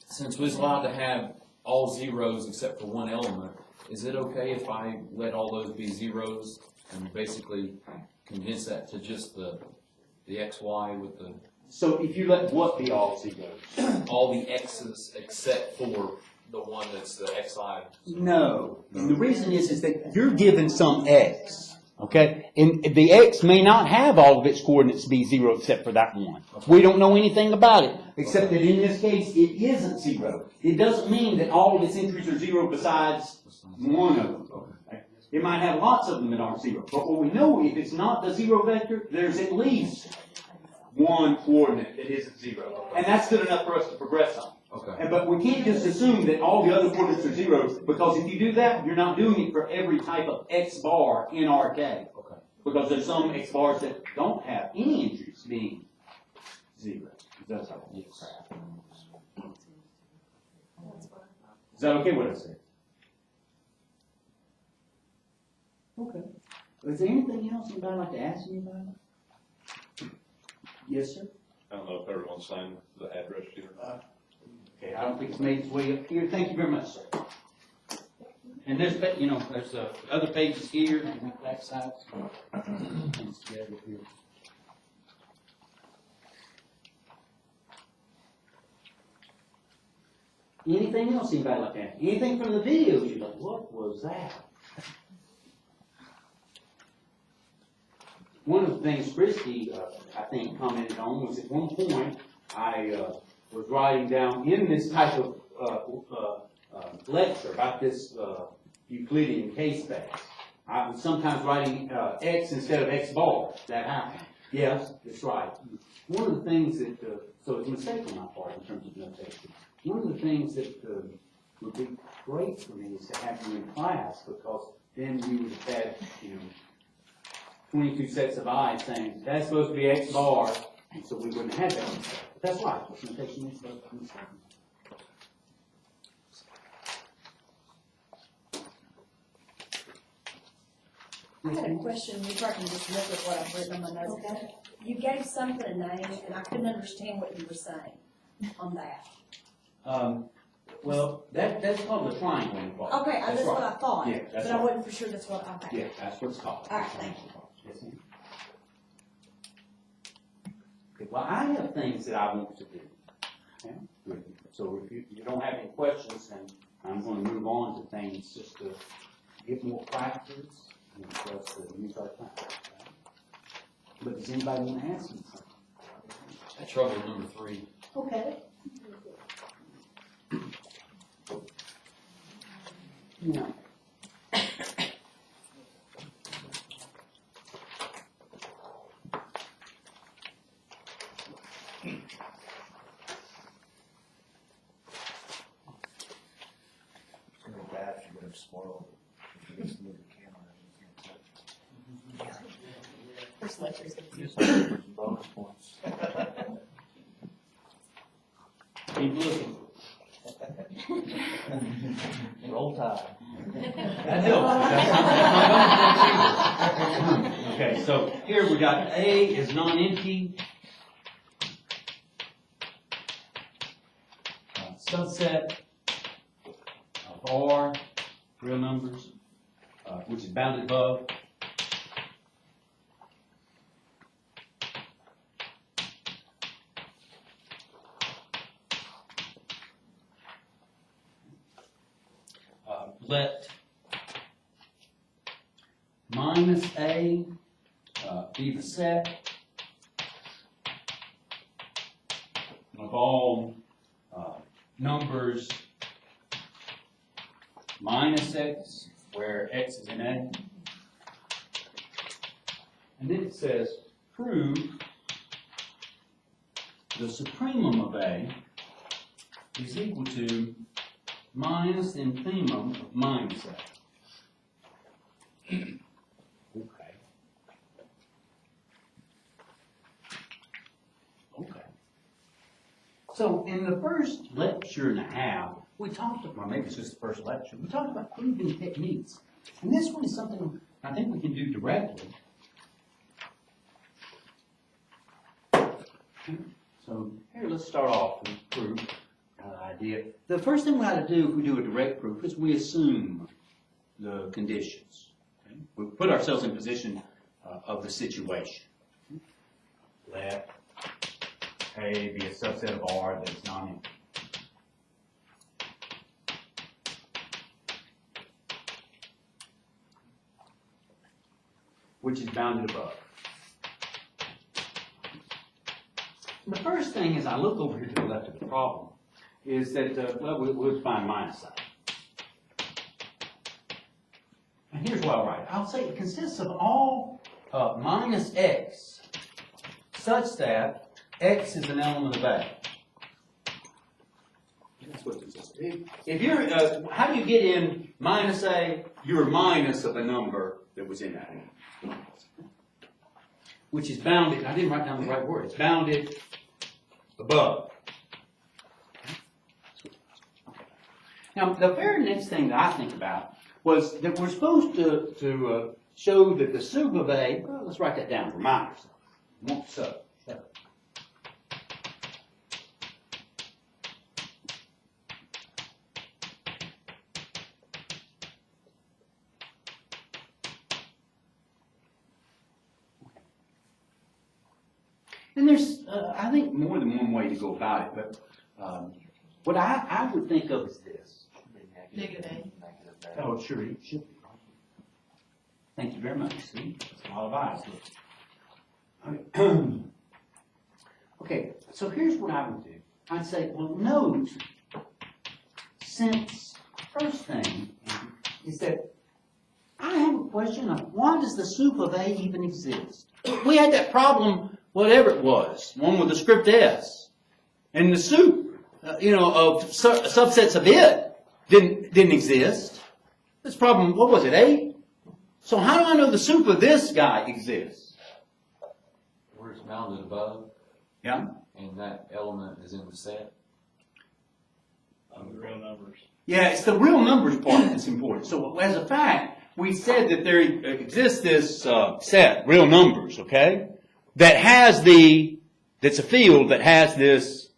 since we're allowed to have all zeros except for one element, is it okay if I let all those be zeros and basically condense that to just the xy with the So if you let what be all zeros? all the x's except for the one that's the xi. No. And the reason is that you're given some x, okay? And the x may not have all of its coordinates be 0 except for that one. We don't know anything about it, except that in this case, it isn't 0. It doesn't mean that all of its entries are 0 besides one of them. Okay? It might have lots of them that aren't 0. But what we know, if it's not the 0 vector, there's at least one coordinate that isn't 0. And that's good enough for us to progress on. Okay. But we can't just assume that all the other coordinates are 0, because if you do that, you're not doing it for every type of x bar in RK. Okay. Because there's some x bars that don't have any entries being 0. That's how it is. Is that okay what I said? Okay. Is there anything else anybody like to ask me about? Yes, sir? I don't know if everyone signed the address sheet or not. Okay, I don't think it's made its way up here. Thank you very much, sir. And there's, there's other pages here on the back side. Anything else anybody like that? Anything from the videos you're like, what was that? One of the things Christy, I think, commented on was at one point I was writing down in this type of lecture about this Euclidean case-space. I was sometimes writing x instead of x bar. That happened. Yes, that's right. One of the things that, so it's a mistake on my part in terms of notation. One of the things that would be great for me is to have you in class, because then we would have had, 22 sets of eyes saying, that's supposed to be x bar, and so we wouldn't have that mistake. But that's right. Notation is supposed to be mistake. I had a question, if I can just look at what I've written on my notes. Okay. You gave something a name, and I couldn't understand what you were saying on that. Well, that's called the triangle inequality. Okay, that's what I thought, Yeah, that's but I right. wasn't for sure that's what, okay. Yeah, that's what it's called. All right, thank you. Yes, ma'am. Okay, well, I have things that I want to do. Okay? Good. So if you don't have any questions, then I'm going to move on to things just to get more practice and for us to use our time. Okay? But does anybody want to ask me something? I trouble with number 3. Okay. No. It's gonna be bad if you're gonna spoil it. If you just move the camera. First lecture's gonna be. Just looking for some bonus points. Keep looking. Roll Tide. That helps. Okay, so here we got A is non-empty. Subset of R, real numbers, which is bounded above. Let minus A be the set of all numbers minus x, where x is in A. And then it says, prove the supremum of A is equal to minus the infimum of minus A. Okay. Okay. So in the first lecture and a half, we talked about, well, maybe it's just the first lecture, we talked about proving techniques. And this one is something I think we can do directly. So here, let's start off with proof idea. The first thing we ought to do if we do a direct proof is we assume the conditions. Okay? We put ourselves in position of the situation. Let A be a subset of R that is non-empty. which is bounded above. The first thing is I look over here to the left of the problem is that, well, we'll find minus sign. And here's what I'll write. I'll say it consists of all minus x such that x is an element of A. That's what this is. If you're, how do you get in minus A? You're minus of a number that was in that. Which is bounded, I didn't write down the right word, it's bounded above. Now, the very next thing that I think about was that we're supposed to show that the sup of A, well, let's write that down, reminders. Sup. And there's, I think, more than one way to go about it, but what I would think of is this. Negative A. Oh, sure, it should be. Thank you very much. See, a lot of eyes. Look. Okay, so here's what I would do. I'd say, well, note, since first thing is that I have a question of why does the sup of A even exist? We had that problem, whatever it was, one with the script S, and the sup, of subsets of it didn't exist. This problem, what was it, 8? So how do I know the sup of this guy exists? Where it's bounded above, Yeah. and that element is in the set. The real numbers. Yeah, it's the real numbers part that's important. So as a fact, we said that there exists this set, real numbers, okay, that's a field that has this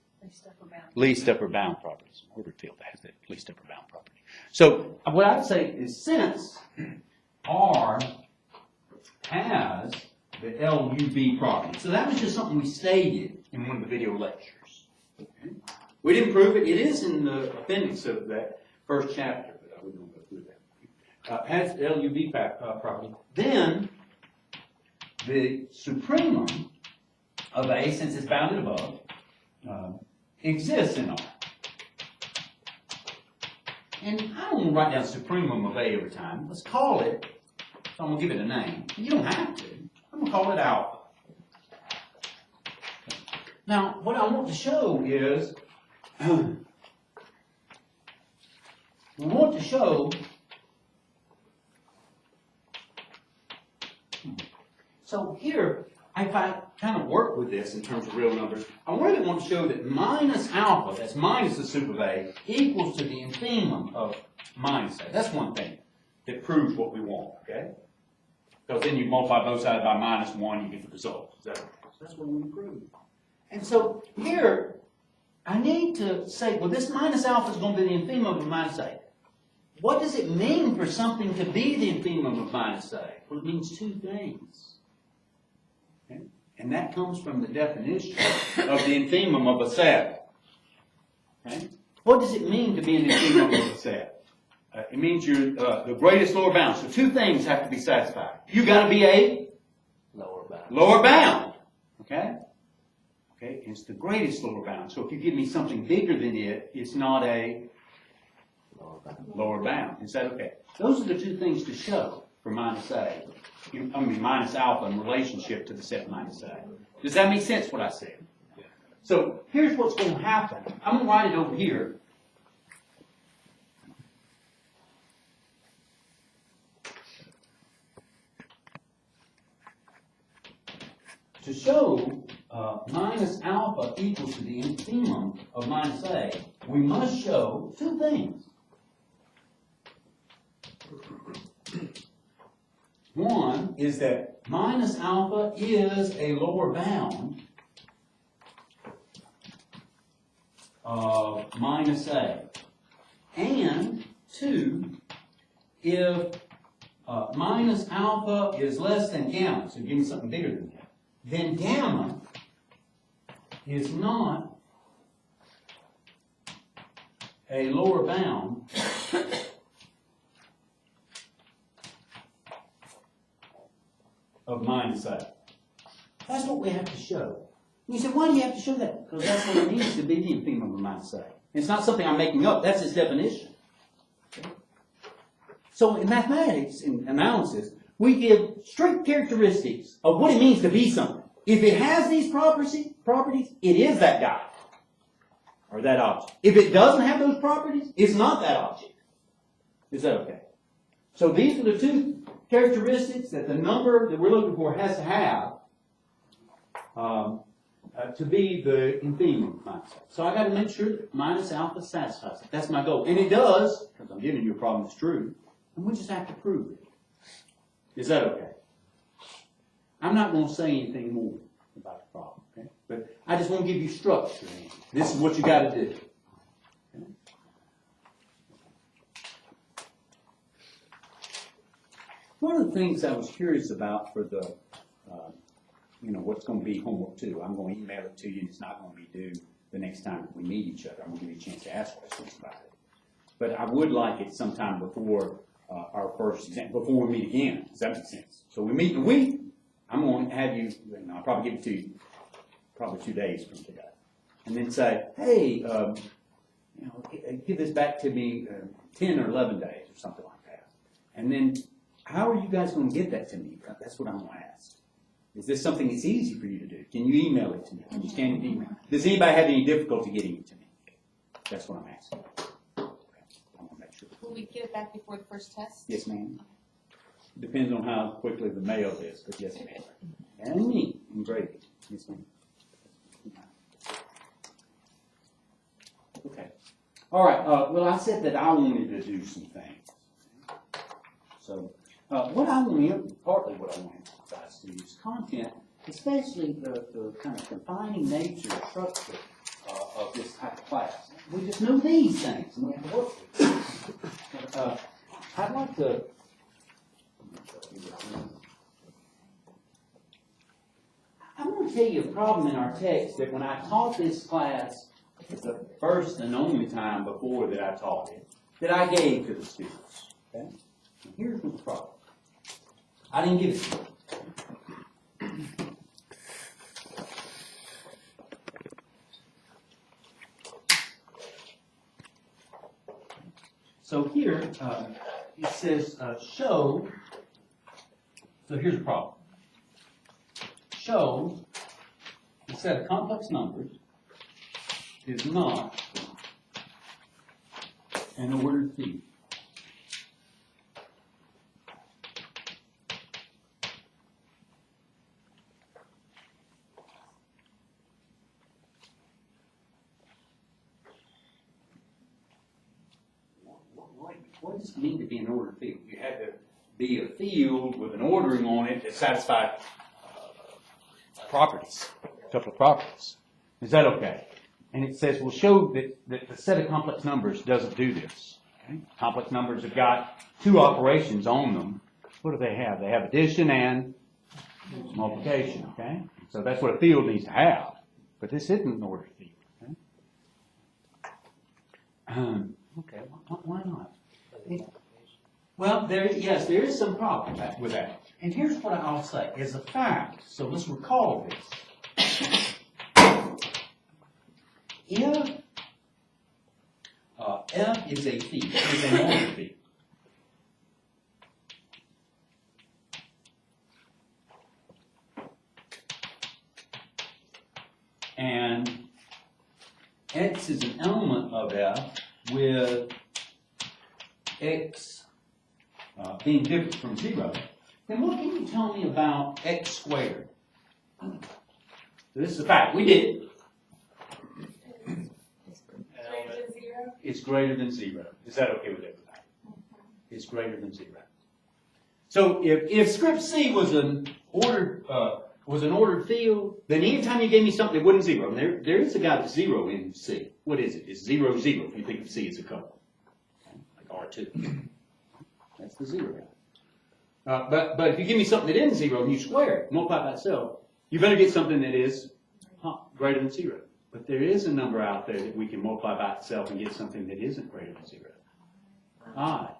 least upper bound property. It's an ordered field that has that least upper bound property. So what I'd say is since R has the LUV property, so that was just something we stated in one of the video lectures. Okay? We didn't prove it. It is in the appendix of that first chapter, but I wouldn't go through that. Has the LUV property. Then the supremum of A, since it's bounded above, exists in R. And I don't want to write down supremum of A every time. Let's call it, so I'm going to give it a name. You don't have to. I'm going to call it alpha. Now, what I want to show is, we want to show, so here, if I kind of work with this in terms of real numbers, I really want to show that minus alpha, that's minus the sup of A, equals to the infimum of minus A. That's one thing that proves what we want, okay? Because then you multiply both sides by minus 1, you get the result. So that's what we want to prove. And so here, I need to say, well, this minus alpha is going to be the infimum of minus A. What does it mean for something to be the infimum of minus A? Well, it means two things. Okay? And that comes from the definition of the infimum of a set. Okay? What does it mean to be an infimum of a set? It means you're the greatest lower bound. So two things have to be satisfied. You got to be a lower bound. Okay? Okay? It's the greatest lower bound. So if you give me something bigger than it, it's not a lower bound. Is that okay? Those are the two things to show for minus A. Minus alpha in relationship to the set minus A. Does that make sense what I said? So here's what's going to happen. I'm going to write it over here. To show minus alpha equals to the infimum of minus A, we must show two things. One is that minus alpha is a lower bound of minus A. And two, if minus alpha is less than gamma, so give me something bigger than that, then gamma is not a lower bound of minus A. That's what we have to show. And you say, why do you have to show that? Because that's what it means to be the infimum of minus A. It's not something I'm making up. That's its definition. Okay? So in mathematics, in analysis, we give strict characteristics of what it means to be something. If it has these properties, it is that guy or that object. If it doesn't have those properties, it's not that object. Is that okay? So these are the two characteristics that the number that we're looking for has to have to be the infimum of minus alpha. So I got to make sure that minus alpha satisfies it. That's my goal. And it does, because I'm giving you a problem that's true, and we just have to prove it. Is that okay? I'm not going to say anything more about the problem, okay? But I just want to give you structure. This is what you got to do. Okay? One of the things I was curious about for the, what's going to be homework 2, I'm going to email it to you, and it's not going to be due the next time we meet each other. I'm going to give you a chance to ask questions about it. But I would like it sometime before our first exam, before we meet again. Does that make sense? So we meet in a week. I'm going to have you, and I'll probably give it to you probably 2 days from today. And then say, hey, give this back to me 10 or 11 days or something like that. And then how are you guys going to get that to me? That's what I'm going to ask. Is this something that's easy for you to do? Can you email it to me? Can you scan it email? Does anybody have any difficulty getting it to me? That's what I'm asking. Okay. I'm going to make sure. Will we get it back before the first test? Yes, ma'am. Depends on how quickly the mail is, but yes, ma'am. And me, and Brady. Yes, ma'am. Okay. All right. Well, I said that I wanted to do some things. So, partly what I want to emphasize to you is content, especially the kind of confining nature and structure of this type of class. We just know these things, and we have to work with them. I'd like to. I'm going to tell you a problem in our text that when I taught this class, the first and only time before that I taught it, that I gave to the students. Okay? And here's the problem. I didn't give it to them. So here, it says show. So here's the problem. Show a set of complex numbers is not an ordered field. What does it mean to be an ordered field? You had to be a field with an ordering on it that satisfied properties, a couple of properties. Is that okay? And it says, we'll show that the set of complex numbers doesn't do this. Okay? Complex numbers have got two operations on them. What do they have? They have addition and multiplication. Okay? So that's what a field needs to have. But this isn't an ordered field. Okay? Okay, why not? Well, there is some problem with that. And here's what I'll say as a fact. So let's recall this. If F is a field, is an ordered field, and X is an element of F with X being different from 0, then what can you tell me about X squared? So this is a fact. We did it. It's greater than 0. Is that okay with everybody? It's greater than 0. So if script C was an ordered field, then anytime you gave me something that wasn't 0, and there is a guy that's 0 in C. What is it? It's 0, 0 if you think of C as a couple. Okay? Like R2. That's the 0 guy. But if you give me something that isn't 0 and you square it, multiply by itself, you better get something that is greater than 0. But there is a number out there that we can multiply by itself and get something that isn't greater than 0. I.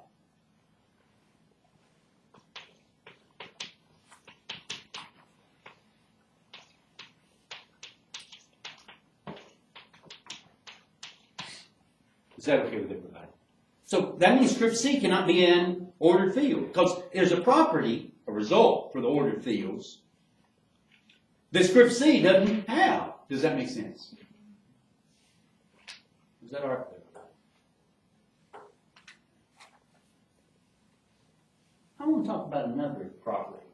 Is that okay with everybody? So that means script C cannot be an ordered field, because there's a property, a result for the ordered fields, that script C doesn't have. Does that make sense? Is that all right? I want to talk about another property.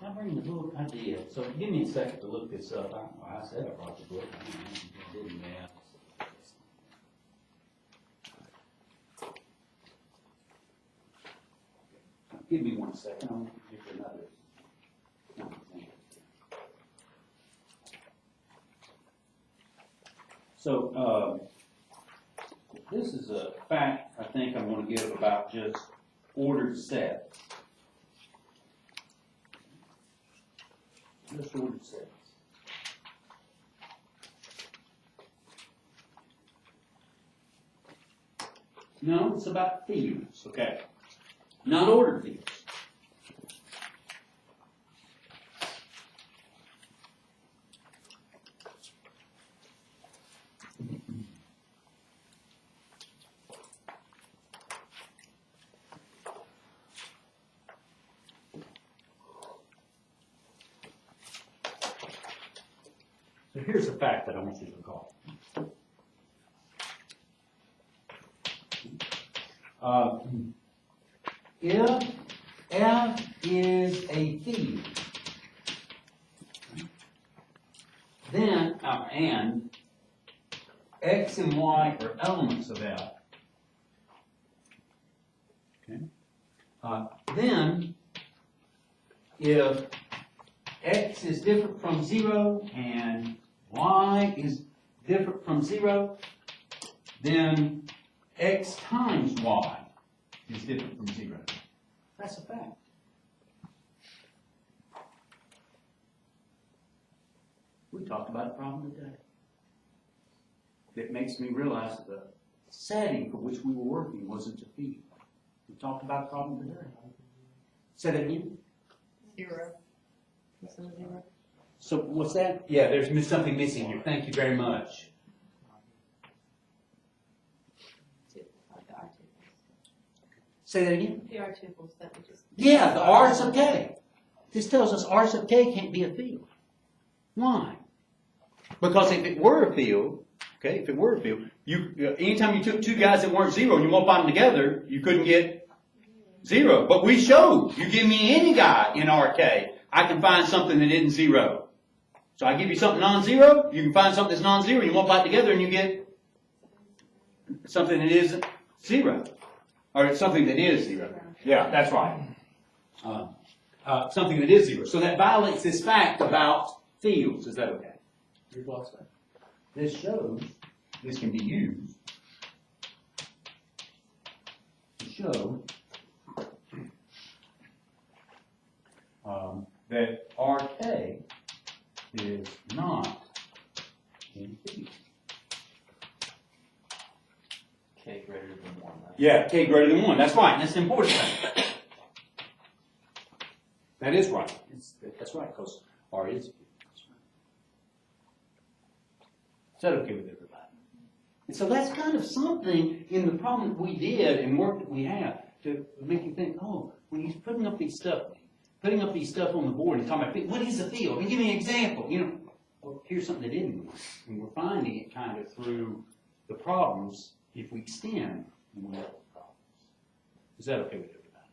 I bring the book idea. So give me a second to look this up. I said I brought the book. I didn't have. Give me 1 second. I'm going to give you another thing. So this is a fact I think I'm going to give about just ordered sets. Just ordered sets. No, it's about fields, okay? Not ordered fields. So here's a fact that I want you to recall. If F is a field, then, and X and Y are elements of F, okay? Then, if X is different from 0 and Y is different from 0, then X times Y is different from 0. That's a fact. We talked about a problem today that makes me realize that the setting for which we were working wasn't a field. We talked about a problem today. Say that again? 0. So what's that? Yeah, there's something missing here. Thank you very much. Say that again? The R tuples that we just. Yeah, the R sub k. This tells us R sub k can't be a field. Why? Because if it were a field, okay, if it were a field, anytime you took two guys that weren't 0 and you multiply them together, you couldn't get 0. But we showed, you give me any guy in RK, I can find something that isn't 0. So I give you something non-zero, you can find something that's non-zero, you multiply it together and you get something that isn't 0. Or it's something that is 0. Yeah, that's right. Something that is 0. So that violates this fact about fields. Is that okay? Here's what's that. This shows, this can be used to show that RK is not in field. K greater than 1. Right? Yeah, K greater than 1. That's right. That's the important thing. That is right. That's right, because R is. That's right. Is that okay with everybody? And so that's kind of something in the problem that we did and work that we have to make you think, oh, when he's putting up these stuff on the board and talking about, what is a field? And give me an example. Well, here's something that isn't. And we're finding it kind of through the problems if we extend and we have problems. Is that okay with everybody?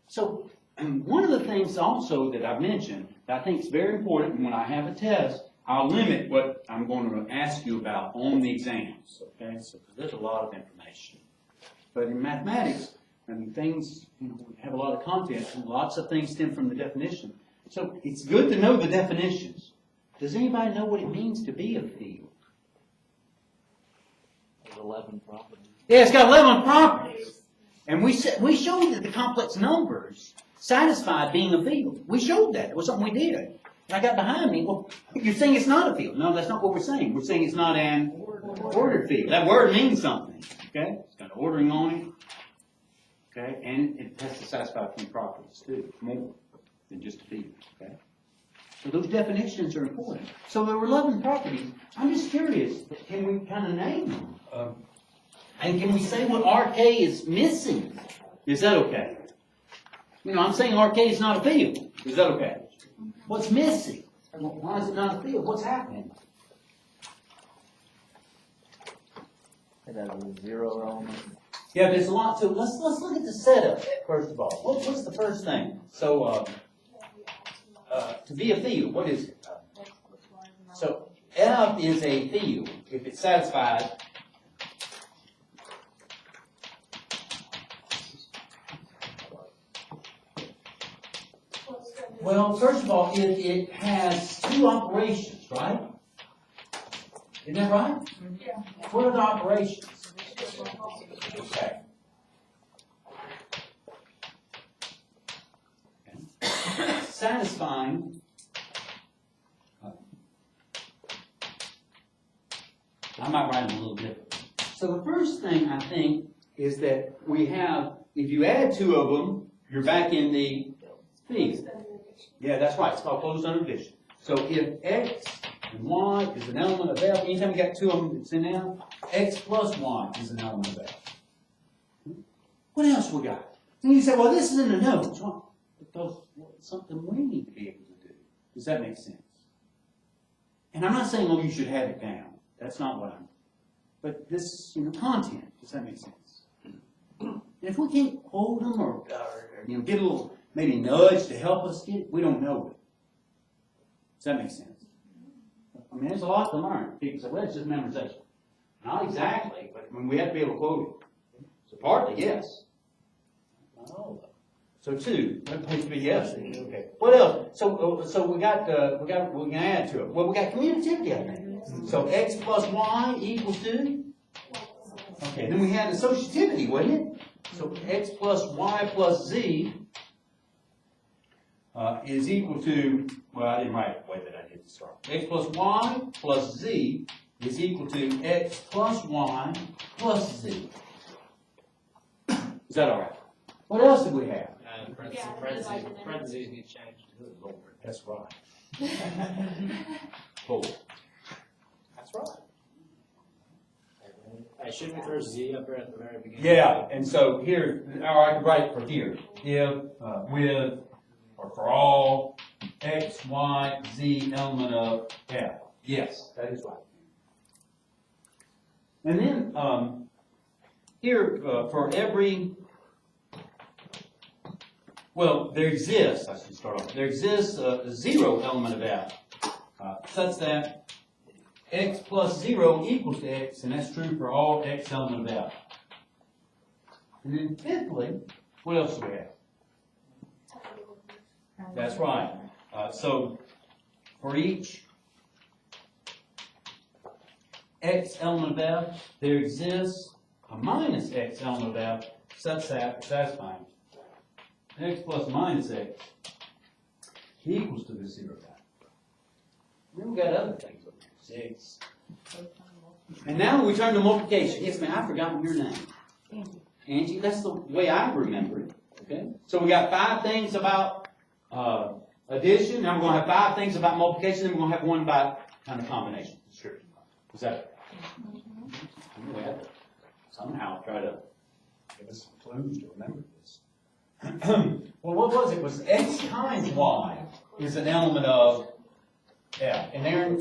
So, one of the things also that I've mentioned that I think is very important, and when I have a test, I'll limit what I'm going to ask you about on the exams. Okay, so there's a lot of information. But in mathematics, and things, we have a lot of content, and lots of things stem from the definition. So it's good to know the definitions. Does anybody know what it means to be a field? There's 11 properties. Yeah, it's got 11 properties. And we showed that the complex numbers satisfied being a field. We showed that. It was something we did. And I got behind me, well, you're saying it's not a field. No, that's not what we're saying. We're saying it's not an ordered field. That word means something. Okay? It's got ordering on it. Okay? And it has to satisfy 3 properties too. More than just a field. Okay? So those definitions are important. So the relevant properties, I'm just curious, can we kind of name them? And can we say what RK is missing? Is that okay? You know, I'm saying RK is not a field. Is that okay? What's missing? Why is it not a field? What's happening? It has a 0 element. Yeah, there's a lot. So let's look at the setup first of all. What's the first thing? So to be a field, what is it? So F is a field if it's satisfied. Well, first of all, it has two operations, right? Isn't that right? Yeah. What are the operations? Okay. Satisfying. I might write it a little different. So the first thing I think is that we have, if you add two of them, you're back in the field. Yeah, that's right. It's called closed under division. So if X and Y is an element of F, anytime you got two of them, it's in F. X plus Y is an element of F. What else we got? And you say, well, this is in the notes. Well, because it's something we need to be able to do. Does that make sense? And I'm not saying, oh, you should have it down. That's not what I'm. But this, content. Does that make sense? And if we can't hold them or get a little maybe nudge to help us get it, we don't know it. Does that make sense? I mean, there's a lot to learn. People say, well, it's just memorization. Not exactly, but we have to be able to quote it. So partly, yes. Not all of it. So two. That has to be yes. Okay. What else? So we can add to it. Well, we got commutativity, I think. So X plus Y equals to? Okay, then we had associativity, wasn't it? So X plus Y plus Z is equal to, well, I didn't write it the way that I did to start. X plus Y plus Z is equal to X plus Y plus Z. Is that all right? What else did we have? Parentheses need changed. That's right. Cool. That's right. I shouldn't we throw Z up there at the very beginning? Yeah, and so here, or I could write it for here. If, with, or for all, X, Y, Z element of F. Yes, that is right. And then, here, for every, well, there exists, I should start off, there exists a 0 element of F, such that X plus 0 equals to X, and that's true for all X element of F. And then fifthly, what else do we have? That's right. So for each X element of F, there exists a minus X element of F, such that, satisfying, X plus minus X equals to the 0 value. Then we got other things over here. 6. And now we turn to multiplication. Yes, ma'am, I've forgotten your name. Angie, that's the way I remember it. Okay? So we got 5 things about addition. Now we're going to have 5 things about multiplication. Then we're going to have one about kind of combination. Description. Is that we have to somehow try to give us some clues to remember this. Well, what was it? It was X times Y is an element of F. And Aaron,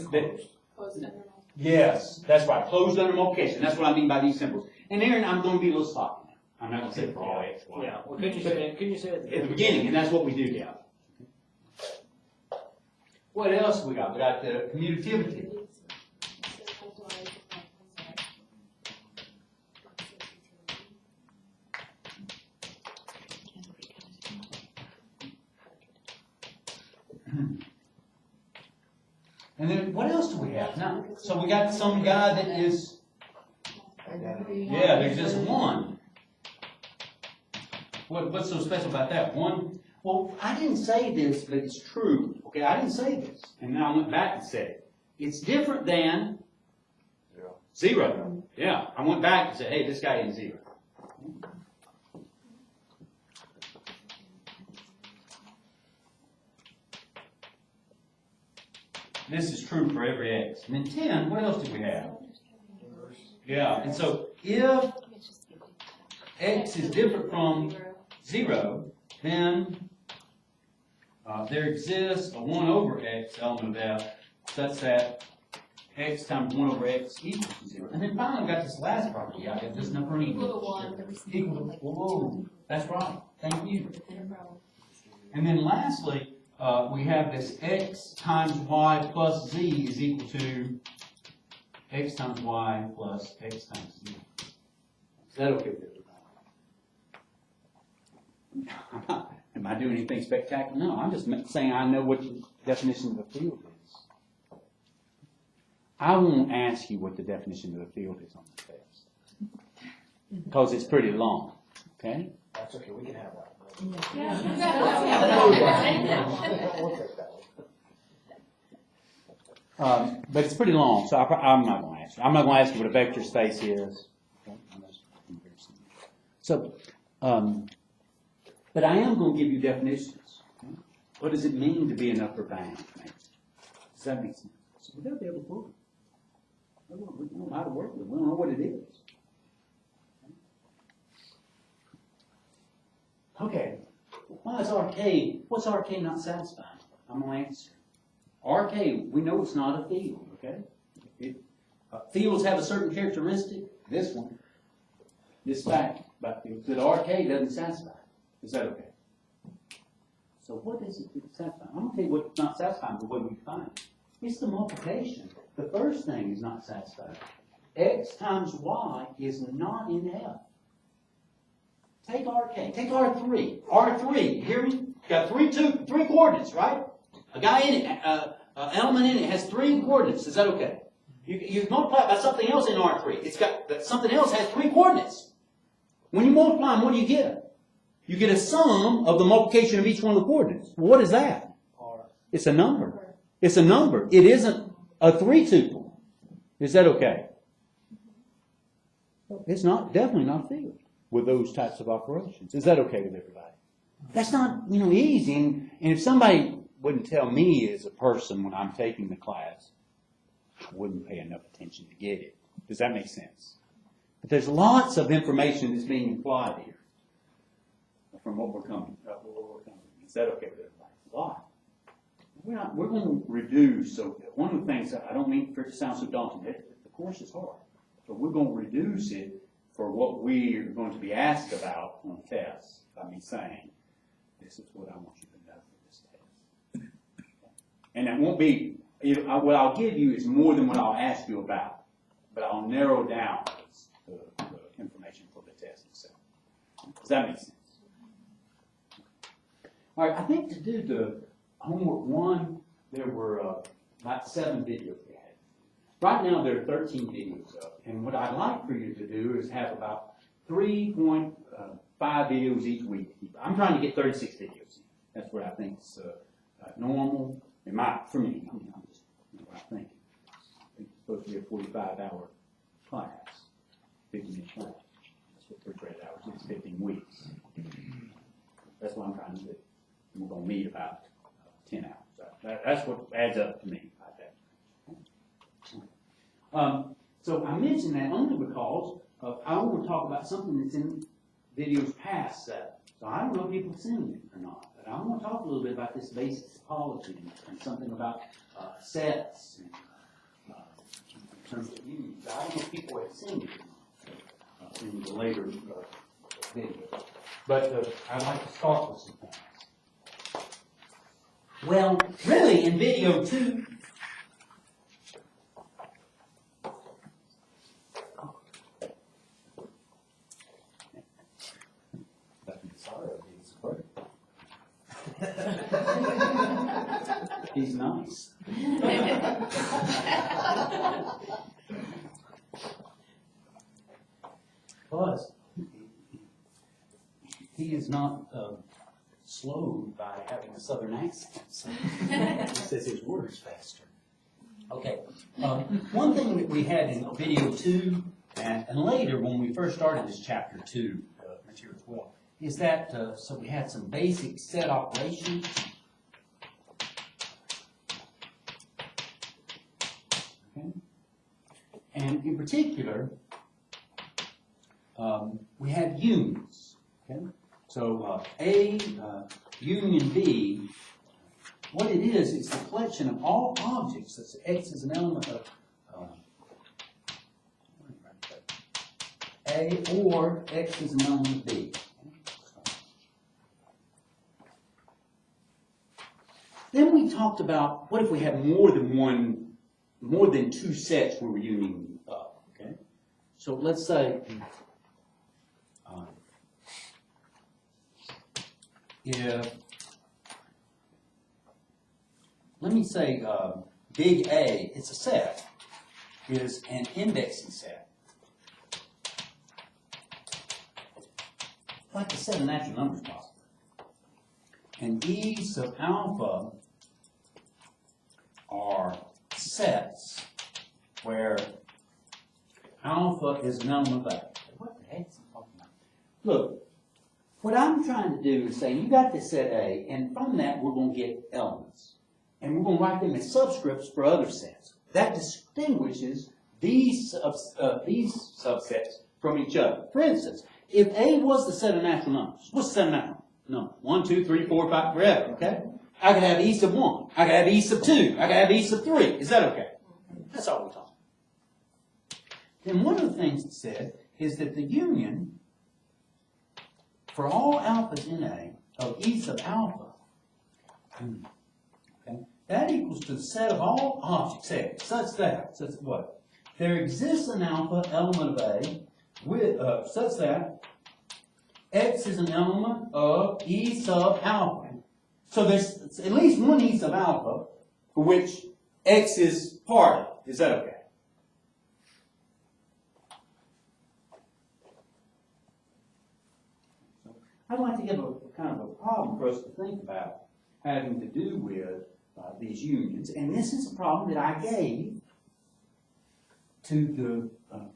yes, that's right. Closed under multiplication. That's what I mean by these symbols. And Aaron, I'm going to be a little sloppy now. I'm not going to say it for all X, Y. Yeah. Well, could you say it At the beginning, and that's what we do now. What else we got? We got the commutativity. And then what else do we have? Now, so we got some guy that is, yeah, there's just one. What's so special about that? One, well, I didn't say this, but it's true. Okay, I didn't say this. And then I went back and said it. It's different than 0. Yeah, I went back and said, hey, this guy is 0. this is true for every x. And then 10, what else do we have? Yeah, and so if x is different from 0, then there exists a 1 over x element of f such that x times 1 over x equals to 0. And then finally, we got this last property. I have this number Equal to 1. equal to, whoa, that's right. Thank you. And then lastly, we have this x times y plus z is equal to x times y plus x times z. Is that okay with everybody? Am I doing anything spectacular? No, I'm just saying I know what the definition of the field is. I won't ask you what the definition of the field is on the test, because it's pretty long, okay? That's okay, we can have that. We'll take that one. But it's pretty long, so I'm not going to answer. I'm not going to ask you what a vector space is. So, but I am going to give you definitions. What does it mean to be an upper bound? Does that make sense? So we got to be able to prove it. We don't know how to work with it. We don't know what it is. Okay. Why is RK? What's RK not satisfying? I'm going to answer. RK, we know it's not a field, okay? Fields have a certain characteristic. This one, this fact about fields, that RK doesn't satisfy. Is that okay? So what is it that's satisfying? I'm going to tell you what's not satisfying, the way we define it. It's the multiplication. The first thing is not satisfying. X times Y is not in F. Take RK. Take R3. R3, you hear me? Got three coordinates, right? A guy in it, element in it has 3 coordinates. Is that okay? You multiply it by something else in R3. It's got that something else has 3 coordinates. When you multiply them, what do you get? You get a sum of the multiplication of each one of the coordinates. Well, what is that? It's a number. It's a number. It isn't a 3-tuple. Is that okay? It's not, definitely not a field with those types of operations. Is that okay with everybody? That's not, easy. And if somebody wouldn't tell me as a person when I'm taking the class, I wouldn't pay enough attention to get it. Does that make sense? But there's lots of information that's being implied here from what we're coming. Is that okay with everybody? Why? We're going to reduce. So one of the things, I don't mean for it to sound so daunting. The course is hard. But we're going to reduce it for what we are going to be asked about on tests by me saying, this is what I want you to know for this test. And that won't be, what I'll give you is more than what I'll ask you about. But I'll narrow down the information for the test itself. Does that make sense? All right, I think to do the homework 1, there were about 7 videos we had. Right now there are 13 videos up, and what I'd like for you to do is have about 3.5 videos each week. I'm trying to get 36 videos. That's what I think is normal. For me, I'm just what I think. I think it's supposed to be a 45-hour class, 15-minute class. That's what 3 credit hours is, 15 weeks. That's what I'm trying to do. We're going to meet about 10 hours. So that's what adds up to me. So I mention that only because I want to talk about something that's in videos past 7. So I don't know if people have seen it or not, but I want to talk a little bit about this basic topology and something about sets and in terms of unions. I don't know if people have seen it in the later videos, but I'd like to start with some things. Well, really, in video 2, he's nice. Plus, he is not slowed by having a southern accent. So he says his words faster. Okay. One thing that we had in video 2 and later when we first started this chapter 2 material 12 is that so we had some basic set operations. And in particular, we have unions, okay? So A union B, what it is, it's the collection of all objects. That's X is an element of A, or X is an element of B. Then we talked about what if we have more than two sets where we're unioning up, okay? So let's say if, let me say big A, it's a set, is an indexing set. Like a set of natural numbers possible. And E sub alpha are sets where alpha is an element of A. What the heck is he talking about? Look, what I'm trying to do is say you got this set A, and from that we're going to get elements. And we're going to write them as subscripts for other sets. That distinguishes these subsets from each other. For instance, if A was the set of natural numbers, what's the set of natural numbers? 1, 2, 3, 4, 5, forever, okay? I could have E sub 1. I could have E sub 2. I could have E sub 3. Is that okay? That's all we're talking about. Then one of the things it said is that the union for all alphas in A of E sub alpha, okay, that equals to the set of all objects A, such that what? There exists an alpha element of A with such that X is an element of E sub alpha. So there's at least one E sub alpha for which X is part of. Is that okay? I'd like to give a kind of a problem for us to think about having to do with these unions. And this is a problem that I gave to the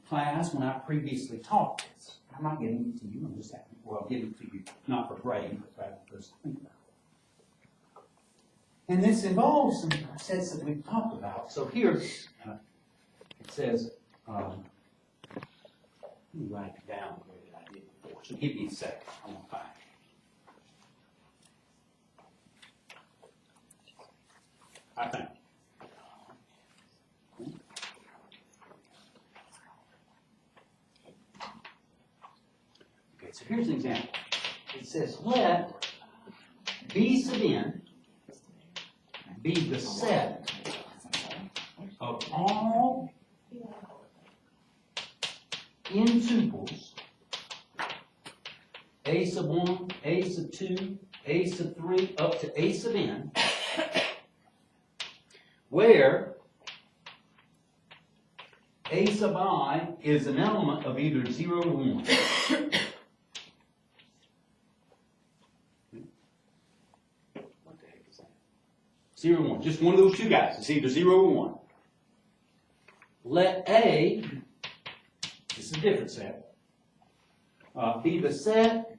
class when I previously taught this. I'm not giving it to you. I'm just having, well, I'll give it to you not for bragging, but rather for us to think about. And this involves some sets that we've talked about. So here it says, let me write it down the way that I did before. So give me a second. I'm going to find it. I think. Okay, so here's an example. It says, let B sub n be the set of all n tuples, A sub 1, A sub 2, A sub 3, up to A sub n, where A sub I is an element of either 0 or 1. What the heck is that? 0 or 1. Just one of those two guys. It's either 0 or 1. Let A, this is a different set, be the set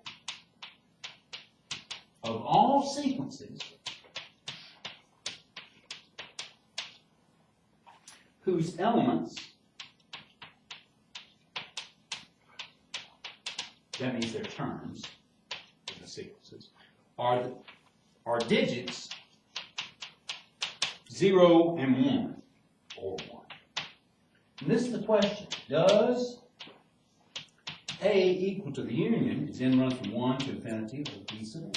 of all sequences whose elements, that means their terms in the sequences, are digits 0 and 1, or 1. And this is the question. Does A equal to the union, is n run from 1 to infinity, of B sub n?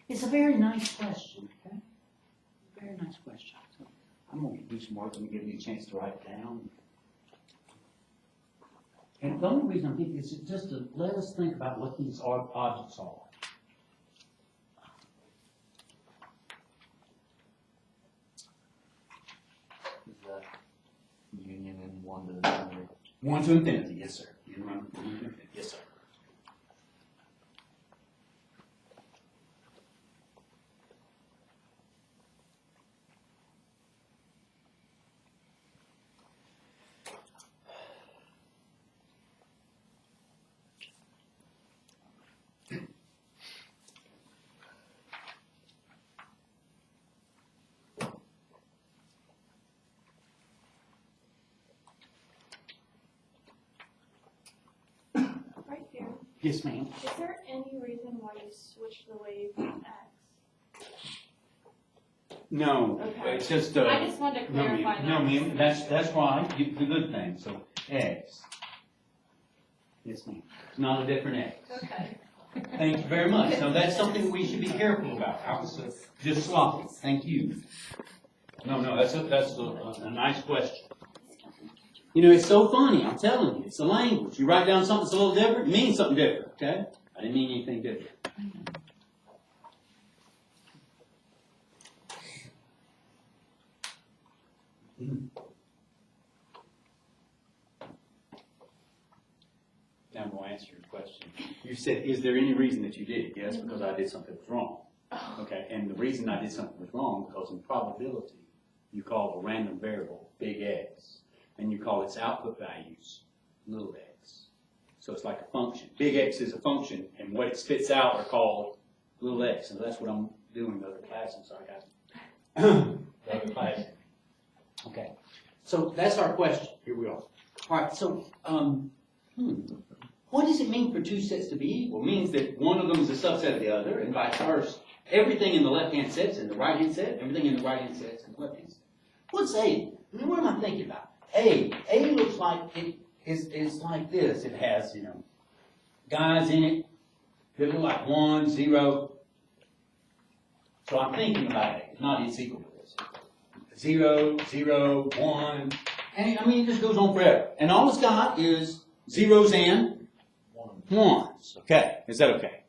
It's a very nice question, okay? Very nice question. So I'm going to do some work and give you a chance to write it down. And the only reason I'm thinking is just to let us think about what these objects are. Is that union in 1 to infinity? 1 to infinity, yes, sir. You run 1 to infinity, yes, sir. Yes, ma'am. Is there any reason why you switched the way you found X? No, Okay. it's just, I just wanted to no, clarify ma'am. No, that. ma'am, that's right, you, the good thing, so, X. Yes, ma'am, it's not a different X. Okay. Thank you very much. Now, that's something we should be careful about. I was just sloppy. Thank you. No, that's a nice question. You know, it's so funny. I'm telling you, it's a language. You write down something that's a little different, it means something different. Okay? I didn't mean anything different. Now I'm going to answer your question. You said, is there any reason that you did it? Yes, because I did something that was wrong. Okay, and the reason I did something that was wrong, because in probability, you call a random variable big X, and you call its output values little x. So it's like a function. Big X is a function, and what it spits out are called little x. And that's what I'm doing in the other class. I'm sorry, guys. The other class. Okay. So that's our question. Here we are. All right, so what does it mean for two sets to be equal? It means that one of them is a subset of the other, and vice versa. Everything in the left-hand set is in the right-hand set. Everything in the right-hand set is in the left-hand set. What's A? I mean, what am I thinking about? A looks like it is like this. It has, guys in it that look like 1, 0. So I'm thinking about it. It's not it's equal to this. 0, 0, 1. And I mean, it just goes on forever. And all it's got is zeros and ones. Okay. Is that okay?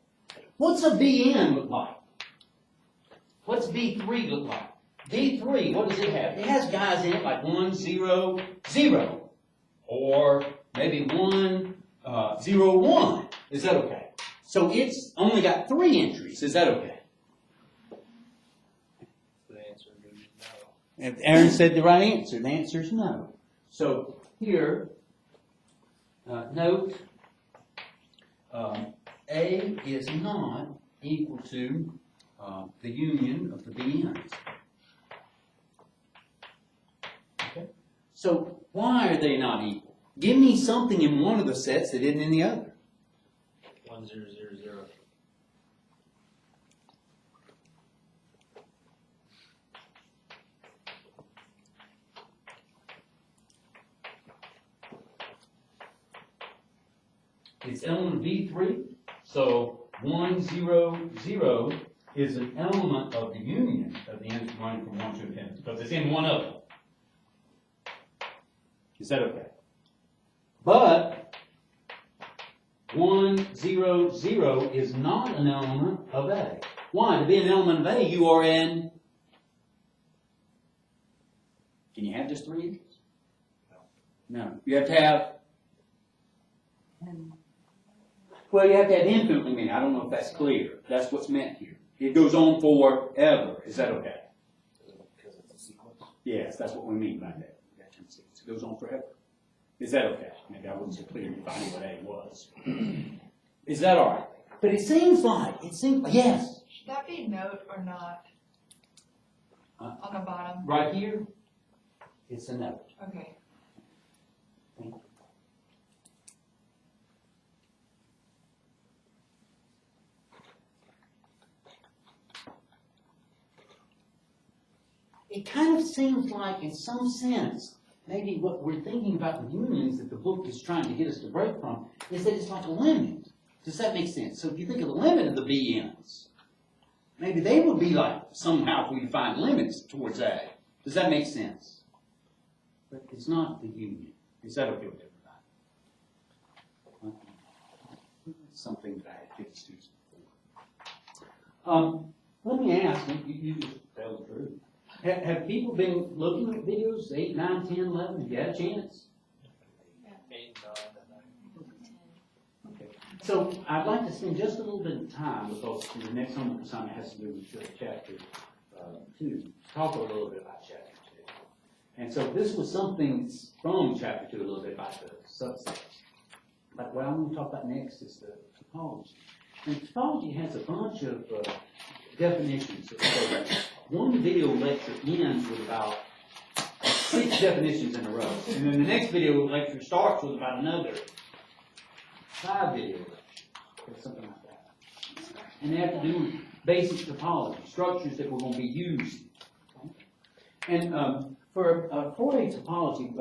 What's a Bn look like? What's B3 look like? B3, what does it have? It has guys in it like 1, 0, 0. Or maybe 1, 0, 1. Is that okay? So it's only got 3 entries. Is that okay? The answer is no. If Aaron said the right answer, the answer is no. So here, note, A is not equal to the union of the BNs. Okay? So why are they not equal? Give me something in one of the sets that isn't in the other. 1, 0, 0, 0. It's element B3, so 1, 0, 0 is an element of the union of the n's running from 1 to infinity, because it's in one of them. Is that okay? But 1, 0, 0 is not an element of A. Why? To be an element of A, you are in... Can you have just 3 entries? No. You have to have... Well, you have to have infinitely many. I don't know if that's clear. That's what's meant here. It goes on forever. Is that okay? Because it's a sequence. Yes, that's what we mean by that. It goes on forever. Is that okay? Maybe I wasn't so clear in defining what A was. Is that all right? But it seems like, yes. Should that be note or not? On the bottom? Right here, it's a note. Okay. Thank you. It kind of seems like, in some sense, maybe what we're thinking about the unions that the book is trying to get us to break from is that it's like a limit. Does that make sense? So if you think of the limit of the BNs, maybe they would be like, somehow, if we define limits towards A. Does that make sense? But it's not the union. Is that okay with everybody? Something that I had given students before. Let me ask, you just tell the truth. Have people been looking at videos 8, 9, 10, 11? Have you had a chance? 8, 9, Okay. So I'd like to spend just a little bit of time, because the next homework assignment has to do with chapter 2. Talk a little bit about chapter 2. And so this was something from chapter 2 a little bit about the subsets. But what I'm going to talk about next is the topology. And topology has a bunch of definitions. So one video lecture ends with about 6 definitions in a row. And then the next video lecture starts with about another 5 video lectures. or something like that. And they have to do basic topology, structures that were going to be used. Okay? And for a 4A topology,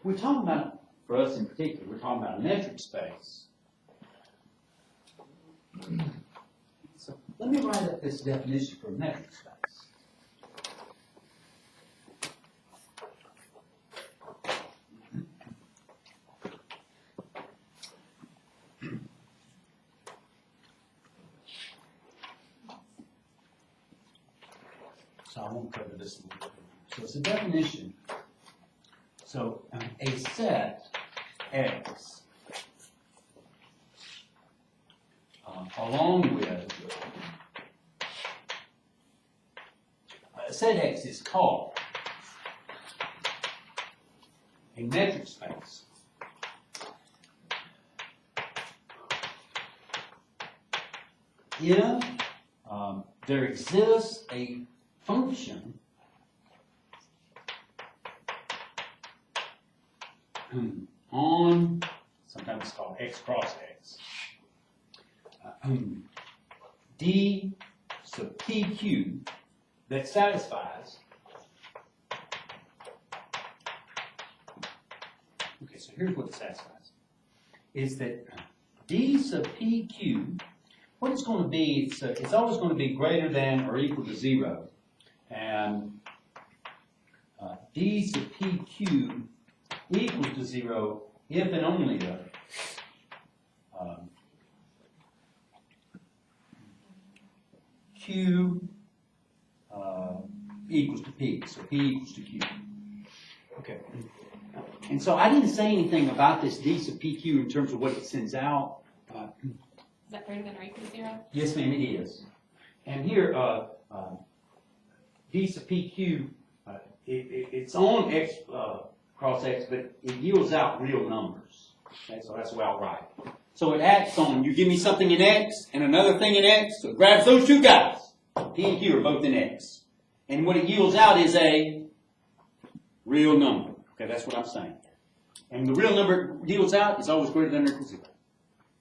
we're talking about, for us in particular, we're talking about a metric space. So let me write up this definition for a metric space. So I won't cover this one. So it's a definition. So a set X along with a set X is called a metric space if there exists a function on, sometimes it's called X cross X, D sub PQ that satisfies, okay, so here's what it satisfies, is that D sub PQ, what it's going to be, it's always going to be greater than or equal to 0. And D sub PQ equals to 0 if and only if Q equals to P. So P equals to Q. Okay. And so I didn't say anything about this D sub PQ in terms of what it sends out. Is that greater than or equal to 0? Yes, ma'am, it is. And here, D sub PQ, it's on X cross X, but it yields out real numbers. Okay, so that's the way I'll write it. So it acts on, you give me something in X and another thing in X, so it grabs those two guys. P and Q are both in X. And what it yields out is a real number. Okay, that's what I'm saying. And the real number it yields out is always greater than or equal to 0.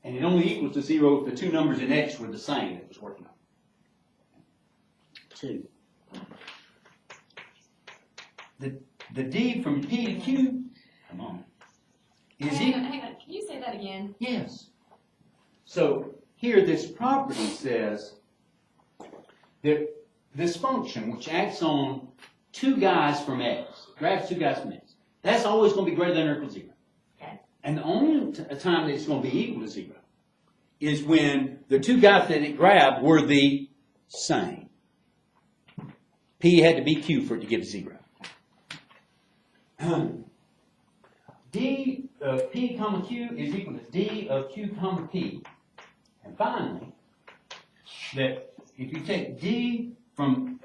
And it only equals to 0 if the two numbers in X were the same that it was working on. 2. The D from P to Q, come on, is Hang on. Can you say that again? Yes. So here this property says that this function, which acts on two guys from X, grabs two guys from X, that's always going to be greater than or equal to 0. Okay. And the only time that it's going to be equal to 0 is when the two guys that it grabbed were the same. P had to be Q for it to give 0. D of P comma Q is equal to D of Q comma P. And finally, that if you take D from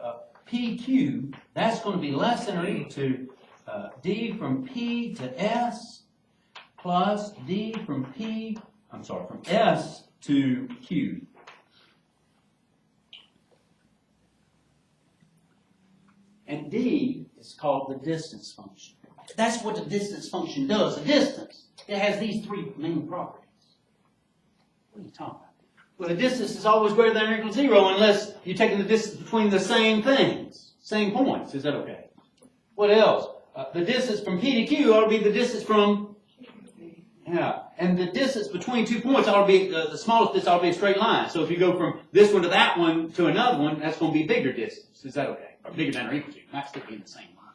PQ, that's going to be less than or equal to D from P to S plus D from from S to Q. And D is called the distance function. That's what the distance function does. The distance, it has these three main properties. What are you talking about? Well, the distance is always greater than or equal to 0 unless you're taking the distance between the same things, same points. Is that okay? What else? The distance from P to Q ought to be the distance from, and the distance between 2 points ought to be, the smallest distance ought to be a straight line. So if you go from this one to that one to another one, that's going to be bigger distance. Is that okay? Or bigger than or equal to, not still being the same line.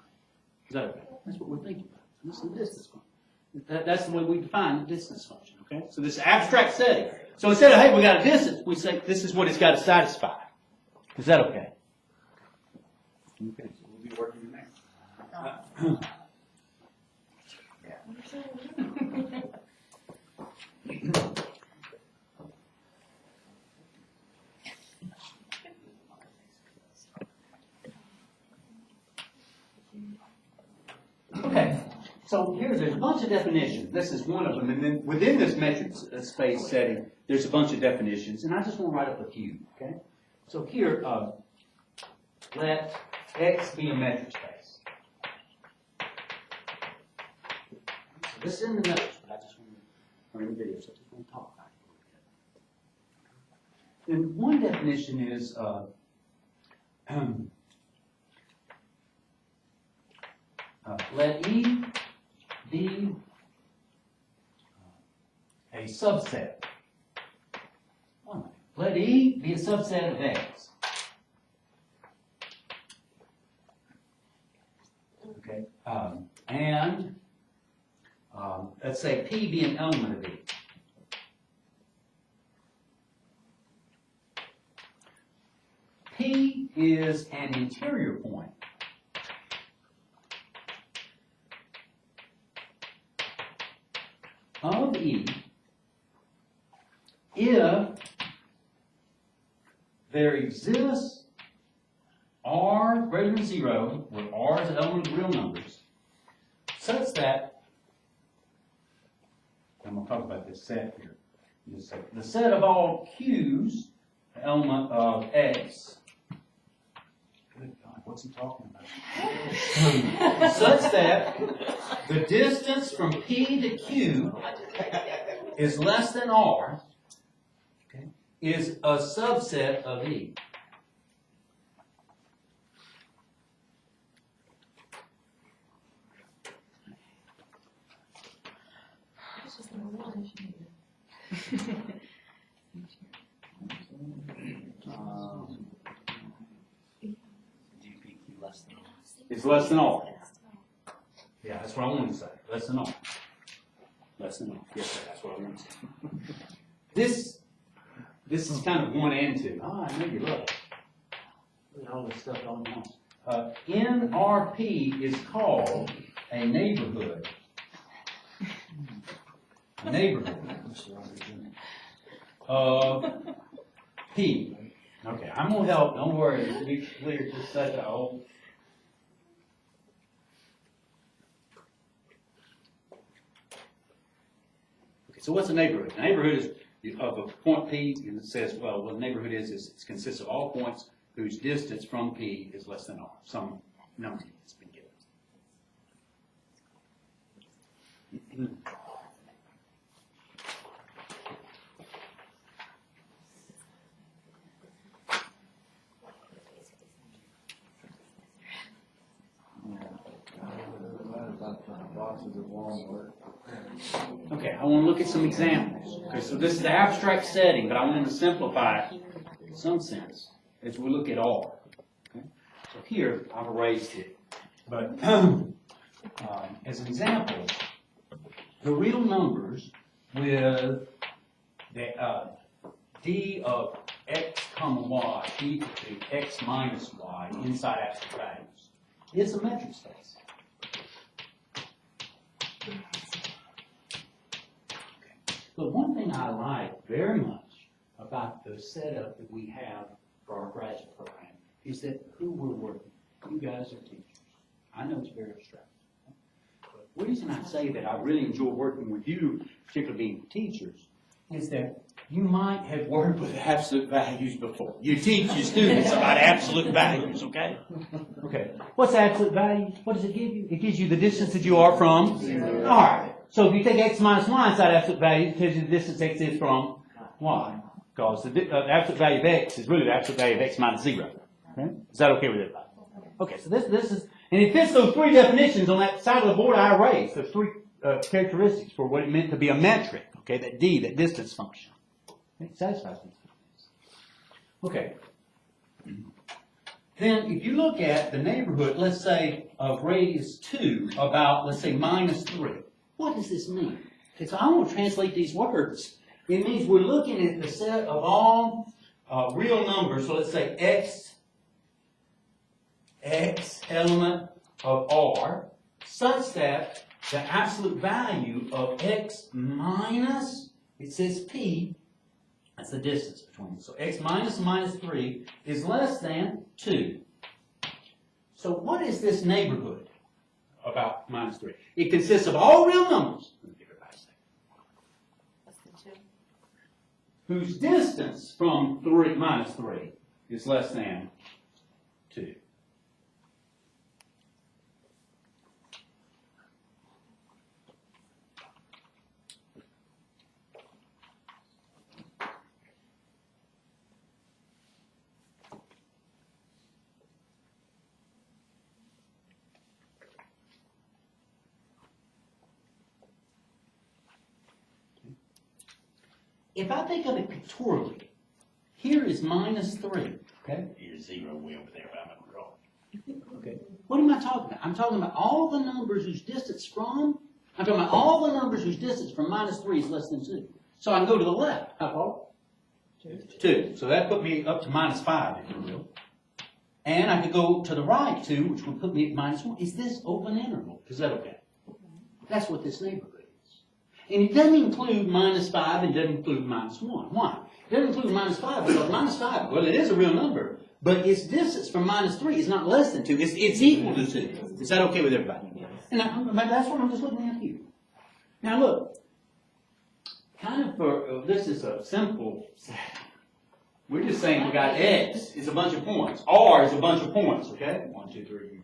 Is that okay? That's what we're thinking about. This is the distance function. That's the way we define the distance function, okay? So this abstract setting. So instead of, hey, we got a distance, we say this is what it's got to satisfy. Is that okay? Okay, so we'll be working in there. Okay, so there's a bunch of definitions. This is one of them. And then within this metric space setting, there's a bunch of definitions. And I just want to write up a few, okay? So here, let X be a metric space. So this is in the notes, but I just want to, or in the video, so I just want to talk about And one definition is, let E be a subset. Let E be a subset of X. Okay, and let's say P be an element of E. P is an interior point. Of E if there exists R greater than 0, where R is an element of real numbers, such that, I'm going to talk about this set here in just a second. The set of all Q's, the element of X, good God, what's he talking about? Such that the distance from P to Q is less than R, okay, is a subset of E. It's less than R. Yeah, that's what I wanted to say. Less than R. Less than R. Yes, sir, that's what I wanted to say. This is kind of 1 and 2. Oh, I know you love it. Look at all this stuff on once. NRP is called a neighborhood. A neighborhood of P. Okay, I'm going to help. Don't worry. It'll be clear. Just set the whole. Okay, so what's a neighborhood? A neighborhood is of a point P, and it says, well, what a neighborhood is it consists of all points whose distance from P is less than R. Some number that's been given. Okay, I want to look at some examples. Okay, so this is the abstract setting, but I want to simplify it in some sense as we look at R. Okay? So here, I've erased it. But as an example, the real numbers with the d of x comma y equal to x minus y inside absolute values is a metric space. But one thing I like very much about the setup that we have for our graduate program is that who we're working with. You guys are teachers. I know it's very abstract. But the reason I say that I really enjoy working with you, particularly being teachers, is that you might have worked with absolute values before. You teach your students about absolute values, okay? Okay. What's absolute value? What does it give you? It gives you the distance that you are from. All right. So if you take x minus y inside absolute value, it tells you the distance x is from y. Because the absolute value of x is really the absolute value of x minus 0. Okay? Is that okay with everybody? Okay, so this is, and it fits those 3 definitions on that side of the board I erased. Those 3 characteristics for what it meant to be a metric. Okay, that d, that distance function. Okay, it satisfies these things. Okay. Then if you look at the neighborhood, let's say of radius 2, about, let's say, minus 3. What does this mean? Okay, so I want to translate these words. It means we're looking at the set of all real numbers. So let's say x element of R, such that the absolute value of x minus, it says P, that's the distance between them. So x minus minus 3 is less than 2. So what is this neighborhood about minus 3? It consists of all real numbers. Let me give it back a second. Less than 2. Whose distance from minus 3 is less than 2. if I think of it pictorially, here is minus 3, okay? Here's 0 way over there, but I'm going to draw it. Okay. What am I talking about? I'm talking about all the numbers whose distance from, I'm talking about all the numbers whose distance from minus 3 is less than 2. So I can go to the left. How far? 2. So that put me up to minus 5, if you will. And I could go to the right 2, which would put me at minus 1. Is this open interval? Is that okay? That's what this neighborhood is. And it doesn't include minus 5 and doesn't include minus 1. Why? It doesn't include minus 5 because minus 5, well, it is a real number, but its distance from minus 3 is not less than 2. It's equal to 2. Is that okay with everybody? And that's what I'm just looking at here. Now look, kind of for, this is a simple, we're just saying we got X is a bunch of points. R is a bunch of points, okay? 1, 2, 3,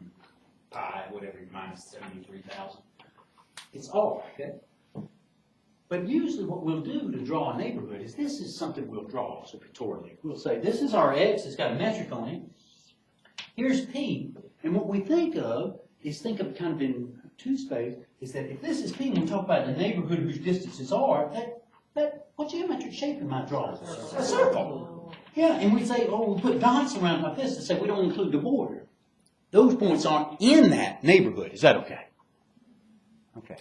pi, whatever, minus 73,000. It's R, okay? But usually what we'll do to draw a neighborhood is this is something we'll draw, so pictorially. We'll say this is our X, it's got a metric on it. Here's P, and what we think of is think of kind of in two space, is that if this is P and we talk about the neighborhood whose distance is R, what geometric shape am I drawing? A circle. Yeah, and we say, oh, we put dots around like this to say we don't include the border. Those points aren't in that neighborhood. Is that okay? Okay.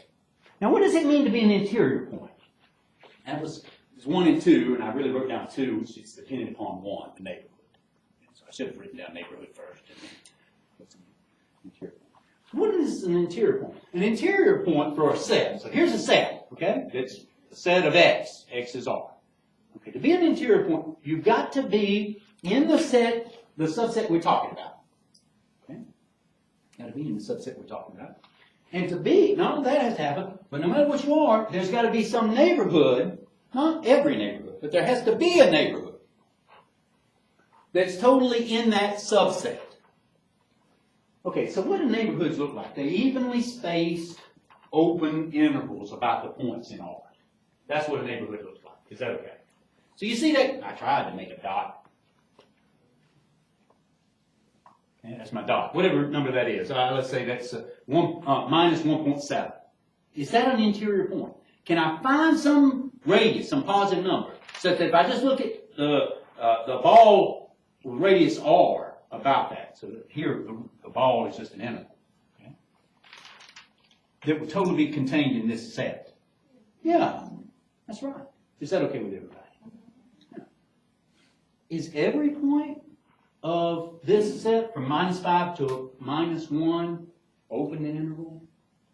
Now, what does it mean to be an interior point? That was 1 and 2, and I really wrote down 2, which is dependent upon 1, the neighborhood. So I should have written down neighborhood first. And then put some interior point. What is an interior point? An interior point for a set. So here's a set, okay? It's a set of X. X is R. Okay, to be an interior point, you've got to be in the set, the subset we're talking about. Okay? Got to be in the subset we're talking about. And to be, not only that has to happen, but no matter what you are, there's got to be some neighborhood, not every neighborhood, but there has to be a neighborhood that's totally in that subset. Okay, so what do neighborhoods look like? They're evenly spaced, open intervals about the points in R. That's what a neighborhood looks like. Is that okay? So you see that? I tried to make a dot. Okay, that's my dot. Whatever number that is. Let's say that's minus 1.7. Is that an interior point? Can I find some radius, some positive number, so that if I just look at the ball with radius R about that, so that here the ball is just an interval, okay, that would totally be contained in this set? Yeah, that's right. Is that okay with everybody? Yeah. Is every point of this set from minus 5 to minus 1 open interval?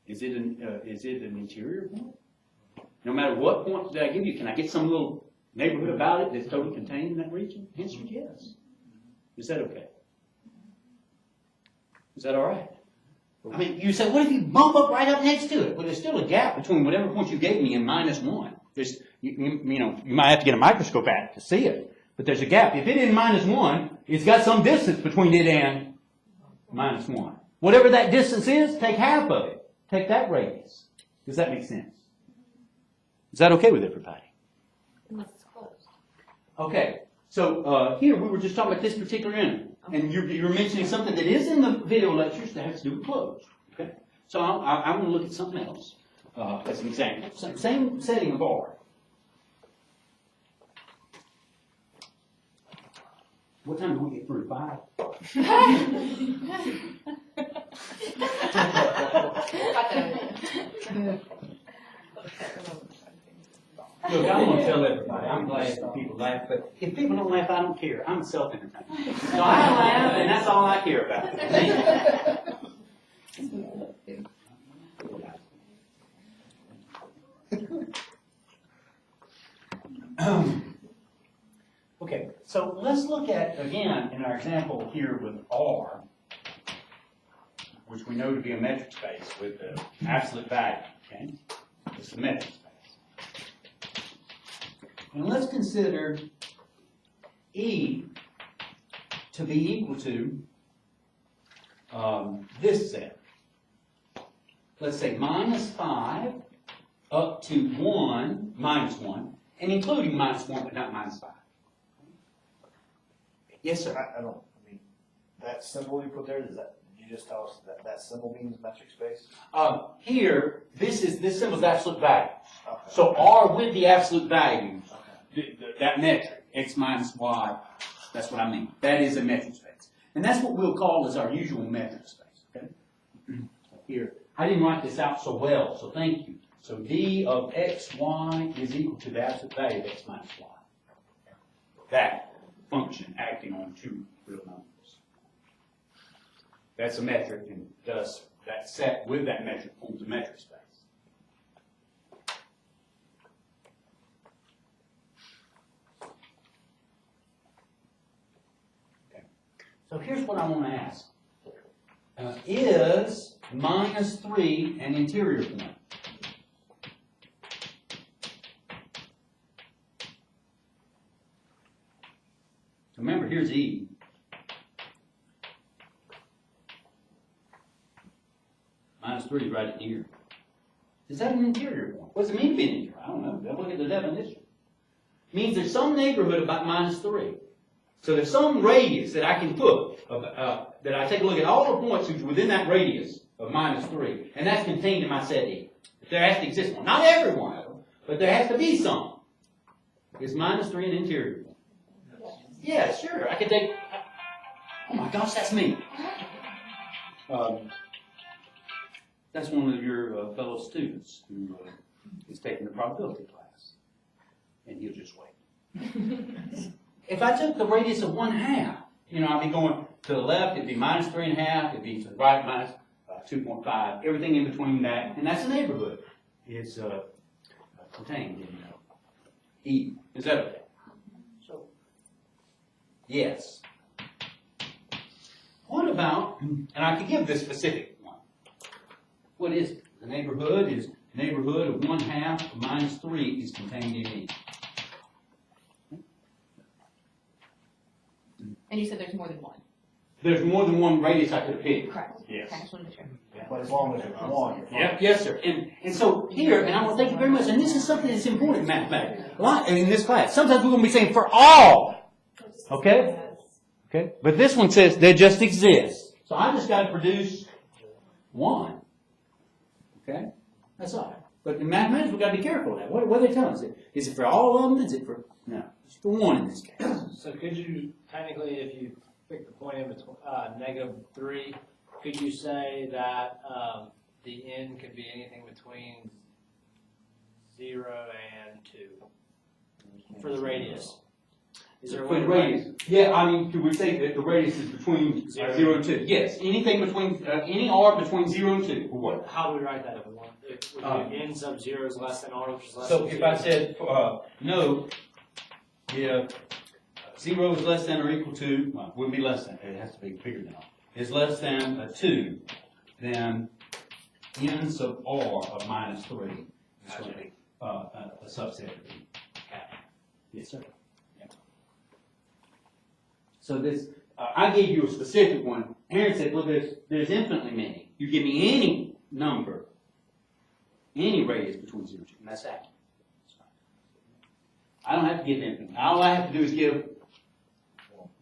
Is it an interior point? No matter what point that I give you, can I get some little neighborhood about it that's totally contained in that region? The answer is yes. Is that okay? Is that all right? I mean, you say, what if you bump up right up next to it? Well, there's still a gap between whatever point you gave me and minus 1. There's, you might have to get a microscope at it to see it. But there's a gap. If it is minus 1, it's got some distance between it and minus 1. Whatever that distance is, take half of it. Take that radius. Does that make sense? Is that okay with everybody? Unless it's closed. Okay. So here we were just talking about this particular interval. And you're mentioning something that is in the video lectures that has to do with closed. Okay. So I'm going to look at something else as an example. Same setting of R. What time do we get through? 5? Look, I'm going to tell everybody. I'm glad if people laugh, but if people don't laugh, I don't care. I'm self-entertained. So I laugh, and that's all I care about. Okay, so let's look at, again, in our example here with R, which we know to be a metric space with the absolute value, okay? It's a metric space. And let's consider E to be equal to this set. Let's say minus 5 up to 1, minus 1, and including minus 1, but not minus 5. Yes, sir. I mean, that symbol you put there, did you just tell us that symbol means metric space? Here, this symbol's absolute value. Okay. So R with the absolute value that metric, x minus y, that's what I mean. That is a metric space. And that's what we'll call as our usual metric space, okay? Here, I didn't write this out so well, so thank you. So d of x, y is equal to the absolute value of x minus y. That function acting on two real numbers. That's a metric, and thus that set with that metric forms a metric space. Okay. So here's what I want to ask. Is minus 3 an interior point? Remember, here's E. Minus 3 is right in here. Is that an interior point? What does it mean to be an interior? I don't know. Look at the definition. It means there's some neighborhood about minus 3. So there's some radius that I can put, that I take a look at all the points within that radius of minus 3, and that's contained in my set E. There has to exist one. Not every one of them, but there has to be some. Is minus 3 an interior point? Yeah, sure. I could take, oh my gosh, that's me. That's one of your fellow students who is taking the probability class. And he'll just wait. If I took the radius of 1/2, I'd be going to the left, it'd be minus 3.5, it'd be to the right minus 2.5, everything in between that, and that's the neighborhood. It's contained in E. Is that okay? So, yes. What about, and I could give this specific one. What is it? The neighborhood is neighborhood of 1/2 of minus 3 is contained in E. And you said there's more than one. There's more than one radius I could pick. Correct. Yes. Okay, I just wanted to make sure. But as long as it's one, you're fine. Yep, yes, sir. And so here, and I want to thank you very much, and this is something that's important in mathematics. In this class, sometimes we're going to be saying for all. Okay? Okay? But this one says there just exists. So I just got to produce one. Okay? That's all. But in mathematics, we've got to be careful of that. What are they telling us? Is it for all of them? Is it for, no, it's for one in this case. So could you, technically, if you pick the point in between, -3, could you say that, the n could be anything between 0 and 2? For the radius? Is there a way For to the radius. Yeah, I mean, could we say that the radius is between 0 and 2? Yes, anything between, any r between 0 and 2, or what? How do we write that if we want? If n sub 0 is less than r, which is less So than if 2? I said, no, if 0 is less than or equal to, well, it wouldn't be less than, it has to be bigger than r, is less than a 2, then n sub r of minus 3 is going to be a subset of E. Yes, sir. Yeah. So this, I gave you a specific one. Aaron said, well, there's infinitely many. You give me any number, any radius between 0 and 2, and that's accurate. I don't have to give infinite. All I have to do is give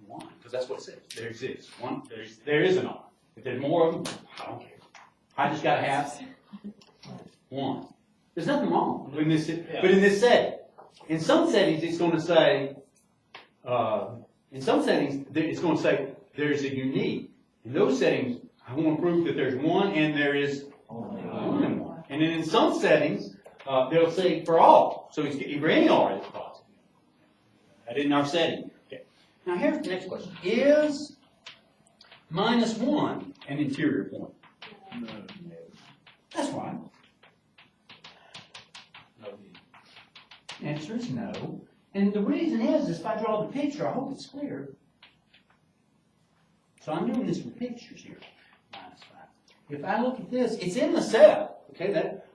1, because that's what it says. There exists one. There is an R. If there's more of them, I don't care. I just got to have 1. There's nothing wrong in this, but in this setting. In some settings, it's going to say, it's going to say there's a unique. In those settings, I want to prove that there's one and there is only one. And then in some settings, they'll say for all. So it's for any R that's positive. That isn't our setting. Okay. Now here's the next question. Is -1 an interior point? No. That's right. The answer is no. And the reason is if I draw the picture, I hope it's clear. So I'm doing this with pictures here. -5. If I look at this, it's in the set. Okay,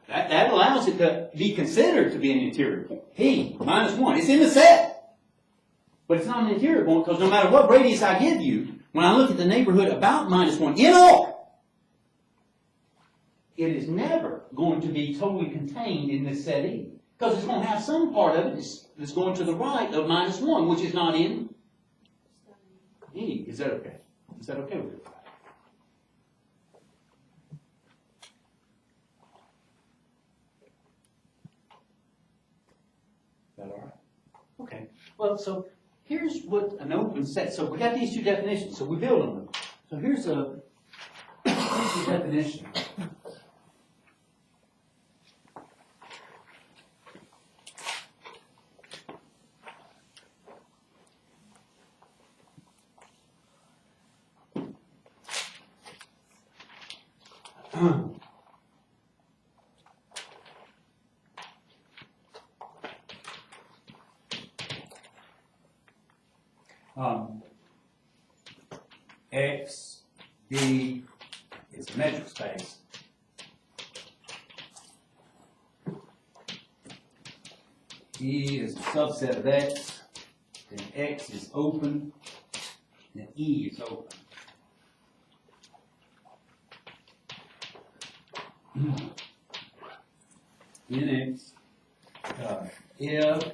that allows it to be considered to be an interior point. P, -1. It's in the set. But it's not an interior point because no matter what radius I give you, when I look at the neighborhood about -1 in R, it is never going to be totally contained in this set E. Because it's going to have some part of it that's going to the right of -1, which is not in E. Is that okay? Is that okay with you? Is that all right? Okay. Well, so here's what an open set, so we got these two definitions, so we build on them. So here's the definition. X, B is a metric space. E is a subset of X, then X is open, then E is open. In X, if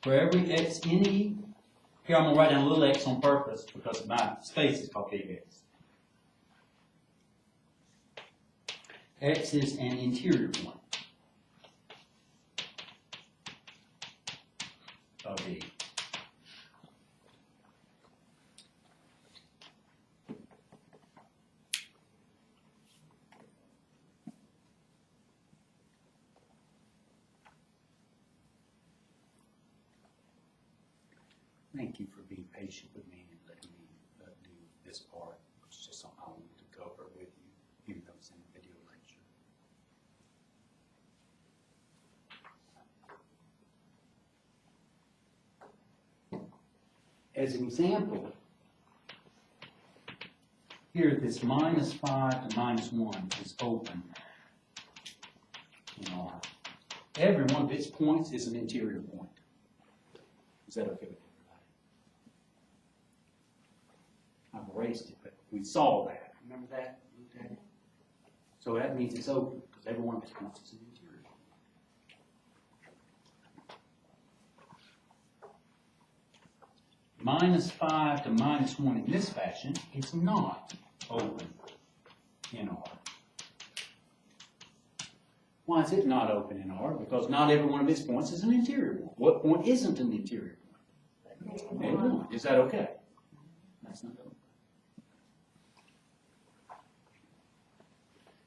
for every X in E, here I'm going to write down a little x on purpose because my space is called big X. X is an interior point of E. Thank you for being patient with me and letting me do this part. It's just something I wanted to cover with you, even though it's in a video lecture. As an example, here this -5 to -1 is open in R. Every one of its points is an interior point. Is that okay with you? I've erased it, but we saw that. Remember that? Okay. So that means it's open, because every one of its points is an interior. -5 to -1 in this fashion, it's not open in R. Why is it not open in R? Because not every one of its points is an interior point. What point isn't an interior point? Every one. Is that okay? That's not open.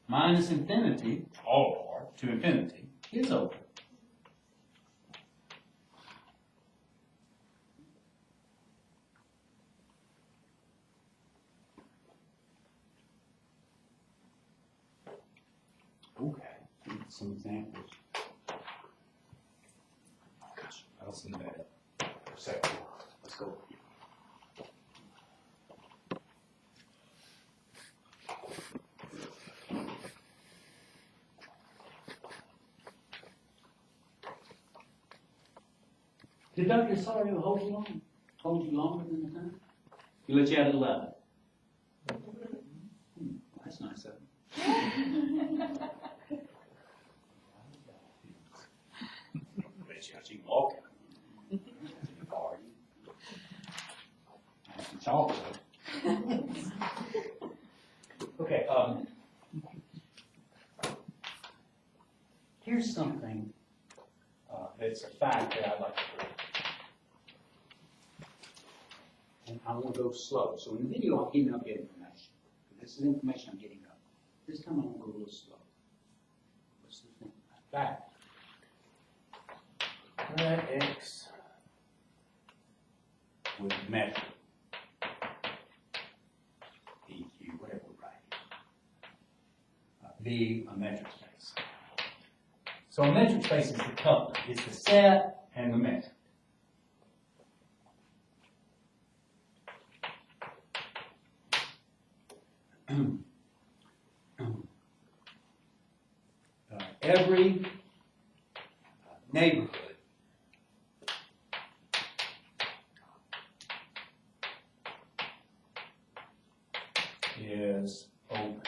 Minus infinity, all of R, to infinity, is open. Okay, some examples. Gosh, I'll see that for a second. Let's go. Did Dr. Osorio hold you long? Hold you longer than the time? He let you out at 11. That's nice of him. Bet you out you can walk out. Have some chocolate. Okay, here's something that's a fact that I'd like to prove. And I want to go slow. So in the video, I'll give you good information. This is information I'm getting up. This time I want to go a little slow. What's the thing? Fact. Let X with metric. EQ, whatever we write. Be a metric space. So a metric space is the couplet. It's the set and the metric. Every neighborhood is open.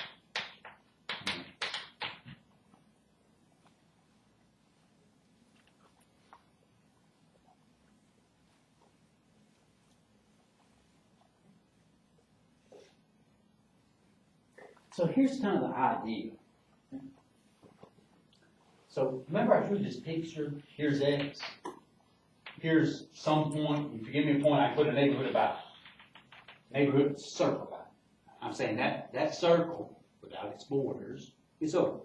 So here's kind of the idea. So remember I drew this picture, here's X, here's some point, if you give me a point, I put a neighborhood about it. Neighborhood circle about it. I'm saying that circle, without its borders, is open.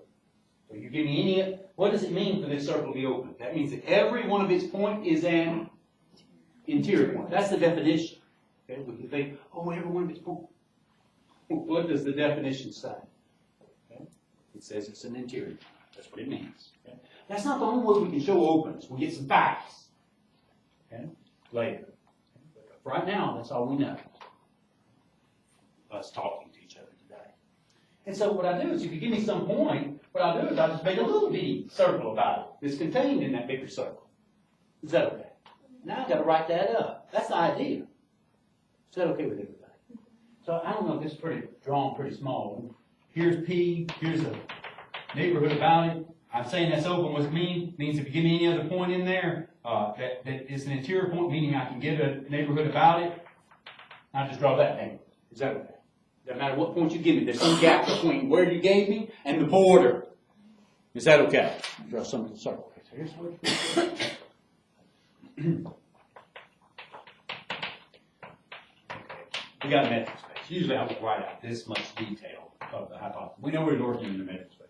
So you give me any, what does it mean for this circle to be open? That means that every one of its points is an interior point. That's the definition. Okay? We can think, oh, every one of its points. What does the definition say? Okay? It says it's an interior point. That's what it means. Okay? That's not the only way we can show openness. We'll get some facts. Okay? Later. But right now, that's all we know. Us talking to each other today. And so what I do is, if you give me some point, what I'll do is I'll just make a little bitty circle about it that's contained in that bigger circle. Is that okay? Now I've got to write that up. That's the idea. Is that okay with everybody? So I don't know if this is drawn pretty small. Here's P, here's a neighborhood about it. I'm saying that's open. What's it mean? It means if you give me any other point in there, that is an interior point, meaning I can get a neighborhood about it. I just draw that neighborhood. Is that okay? Doesn't matter what point you give me. There's some gap between where you gave me and the border. Is that okay? Draw some of the circle. So here's what we got a metric space. Usually I will write out this much detail of the hypothesis. We know we're working in the metric space.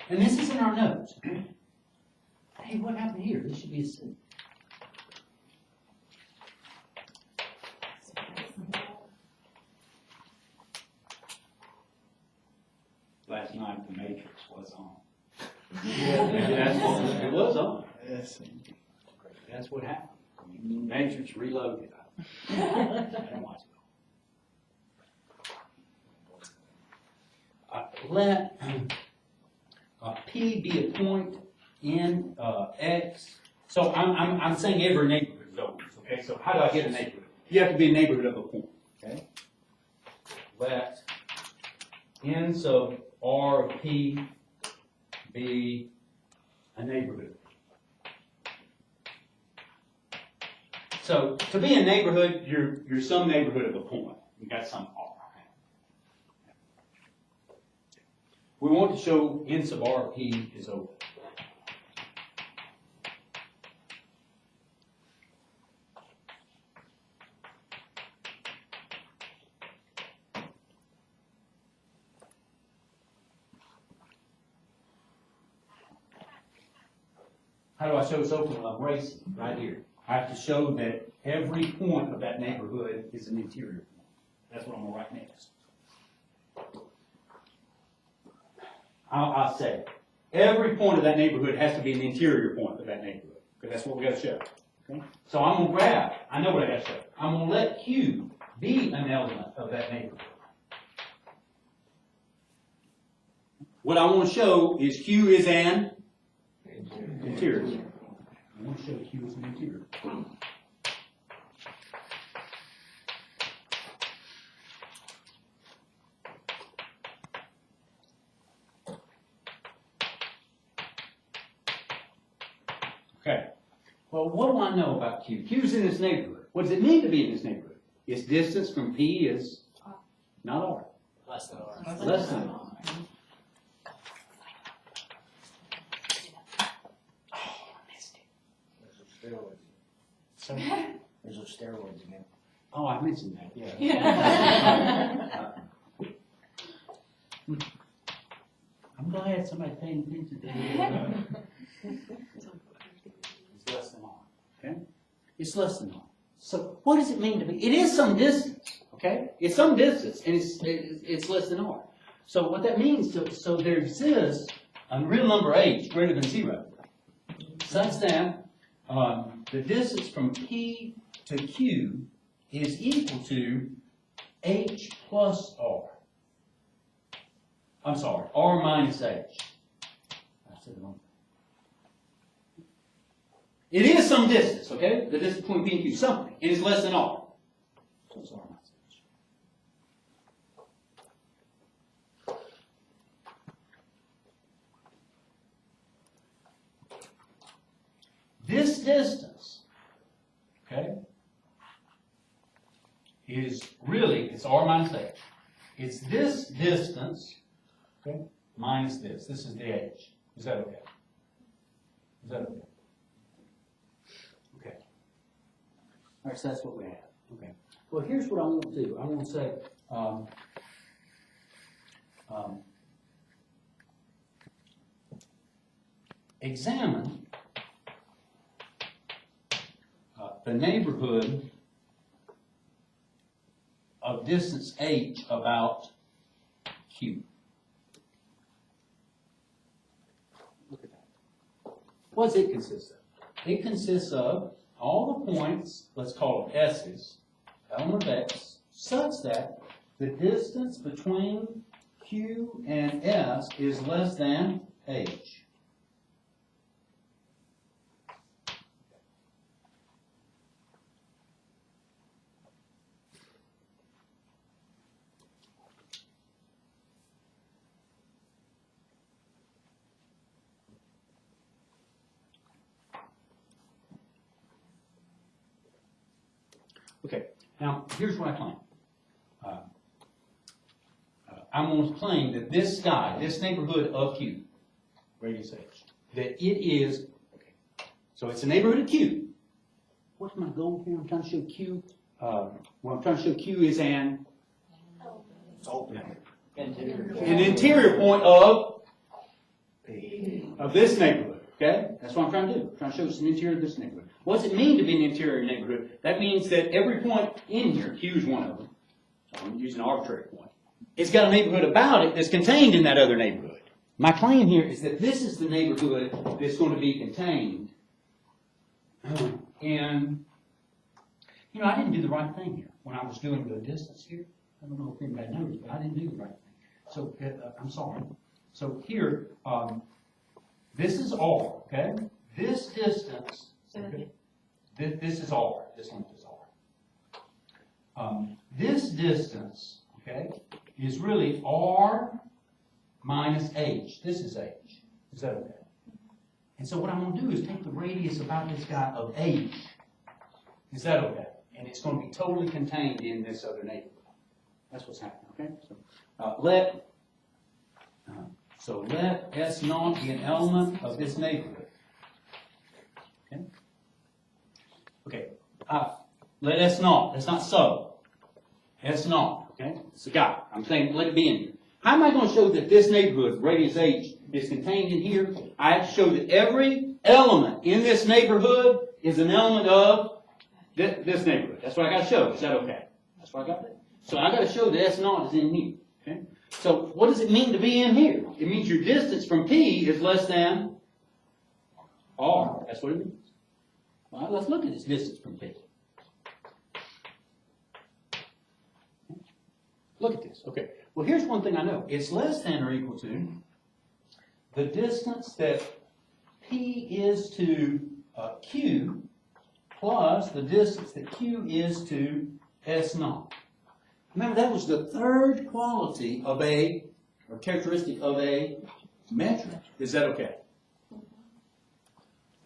And this is in our notes. Hey, what happened here? This should be a C. Last night the Matrix was on. It was on. Yes. That's what happened. The Matrix reloaded. Let P be a point in X. So I'm saying every neighborhood is open. Okay, so how do I get a neighborhood? You have to be a neighborhood of a point. Okay. Let N sub R of P be a neighborhood. So to be a neighborhood, you're some neighborhood of a point. You got some R. We want to show N sub R of P is open. How do I show it's open? Well, I'm racing right here. I have to show that every point of that neighborhood is an interior point. That's what I'm going to write next. I'll say every point of that neighborhood has to be an interior point of that neighborhood, because that's what we got to show. Okay? So I'm going to grab, I know what I got to show. I'm going to let Q be an element of that neighborhood. What I want to show is Q is an interior. I want to show Q is an interior. Okay. Well, what do I know about Q? Q's in this neighborhood. What does it mean to be in this neighborhood? Its distance from P is not R. Less than R. Less than R. There's those steroids again. Oh, I mentioned that, yeah. I'm glad somebody paid attention to that. It's less than R, okay? It's less than R. So what does it mean to be? It is some distance, okay? It's some distance, and it's less than R. So what that means, so there exists a real number H greater than 0, such that the distance from P to Q is equal to H plus R. I'm sorry, R minus H. I said it wrong. It is some distance, okay? The distance between P and Q, something. It is less than R. So it's R minus H. This distance, okay, is really, it's R minus H. It's this distance okay? Minus this. This is the h. Is that okay? Is that okay? Okay. All right, so that's what we have. Okay. Well, here's what I want to do. I want to say, examine the neighborhood of distance h about q. Look at that. What does it consist of? It consists of all the points, let's call them s's, element of x, such that the distance between q and s is less than h. Okay, now here's what I claim. I'm going to claim that this guy, this neighborhood of Q, radius h, that it is, okay, so it's a neighborhood of Q. What's my goal here? I'm trying to show Q. What I'm trying to show Q is an interior point of this neighborhood. Okay, that's what I'm trying to do. I'm trying to show it's an interior of this neighborhood. What does it mean to be an interior neighborhood? That means that every point in here, Q is one of them, so I'm using an arbitrary point, it's got a neighborhood about it that's contained in that other neighborhood. My claim here is that this is the neighborhood that's going to be contained. And, you know, I didn't do the right thing here when I was doing the distance here. I don't know if anybody noticed, but I didn't do the right thing. So, I'm sorry. So here, this is R, okay? This distance, okay? This is R. This length is R. This distance, okay, is really R minus H. This is H. Is that okay? And so what I'm going to do is take the radius about this guy of H. Is that okay? And it's going to be totally contained in this other neighborhood. That's what's happening, okay? So let S naught be an element of this neighborhood. Okay? Okay. Let S naught. That's not so. S naught. Okay? It's a guy. I'm saying let it be in here. How am I going to show that this neighborhood, radius H, is contained in here? I have to show that every element in this neighborhood is an element of this neighborhood. That's what I got to show. Is that okay? That's what I got to do. So I got to show that S naught is in here. Okay? So what does it mean to be in here? It means your distance from P is less than R. That's what it means. All right, let's look at this distance from P. Look at this. Okay. Well, here's one thing I know. It's less than or equal to the distance that P is to Q plus the distance that Q is to S naught. Remember, that was the third quality of or characteristic of a metric. Is that okay?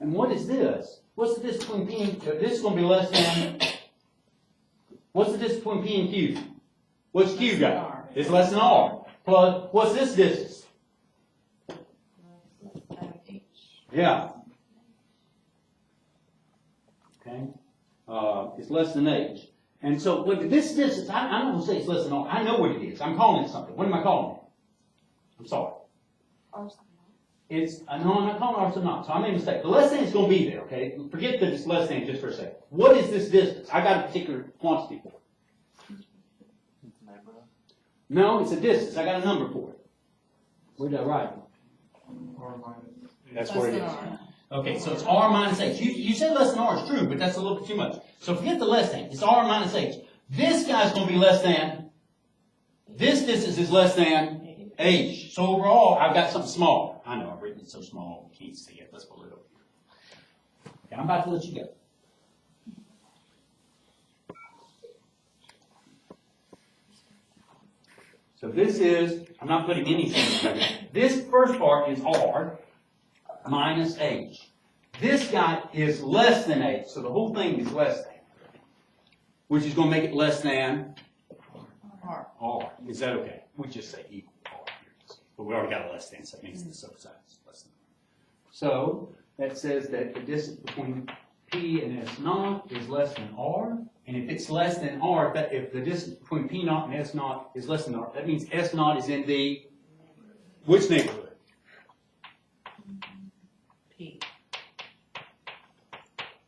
And what is this? What's the distance between P and Q? This is going to be less than, what's the distance between P and Q? What's Q got? It's less than R. Plus, what's this distance? Yeah. Okay. It's less than H. And so, with this distance, I'm not going to say it's less than R. I know what it is. I'm calling it something. What am I calling it? I'm sorry. It's, no, I'm not calling it R sub naught. So I made a mistake. The less than is going to be there, okay? Forget that it's less than just for a second. What is this distance? I got a particular quantity for it. No, it's a distance. I got a number for it. Where did I write it? That's what it is. Okay, so it's R minus H. You said less than R is true, but that's a little bit too much. So forget the less than. It's R minus H. This guy's going to be less than. This distance is less than H. So overall, I've got something small. I know, I've written it so small, you can't see it. Let's pull it over here. Okay, I'm about to let you go. So this is, I'm not putting anything in. This first part is R minus H. This guy is less than H, so the whole thing is less than, which is going to make it less than R. Is that okay? We just say equal R here. But we already got a less than, so that means the subside is less than. So that says that the distance between P and S naught is less than R. And if it's less than R, if the distance between P naught and S naught is less than R, that means S naught is in the, which neighborhood? P.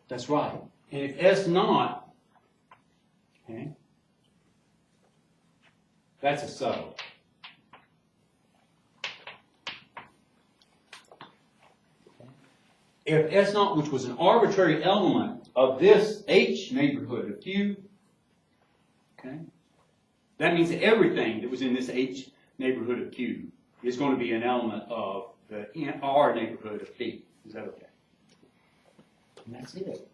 That's right. And if S naught, okay, that's a subtle. If S naught, which was an arbitrary element of this H neighborhood of Q, okay, that means that everything that was in this H neighborhood of Q is going to be an element of the R neighborhood of P. Is that okay? And that's it.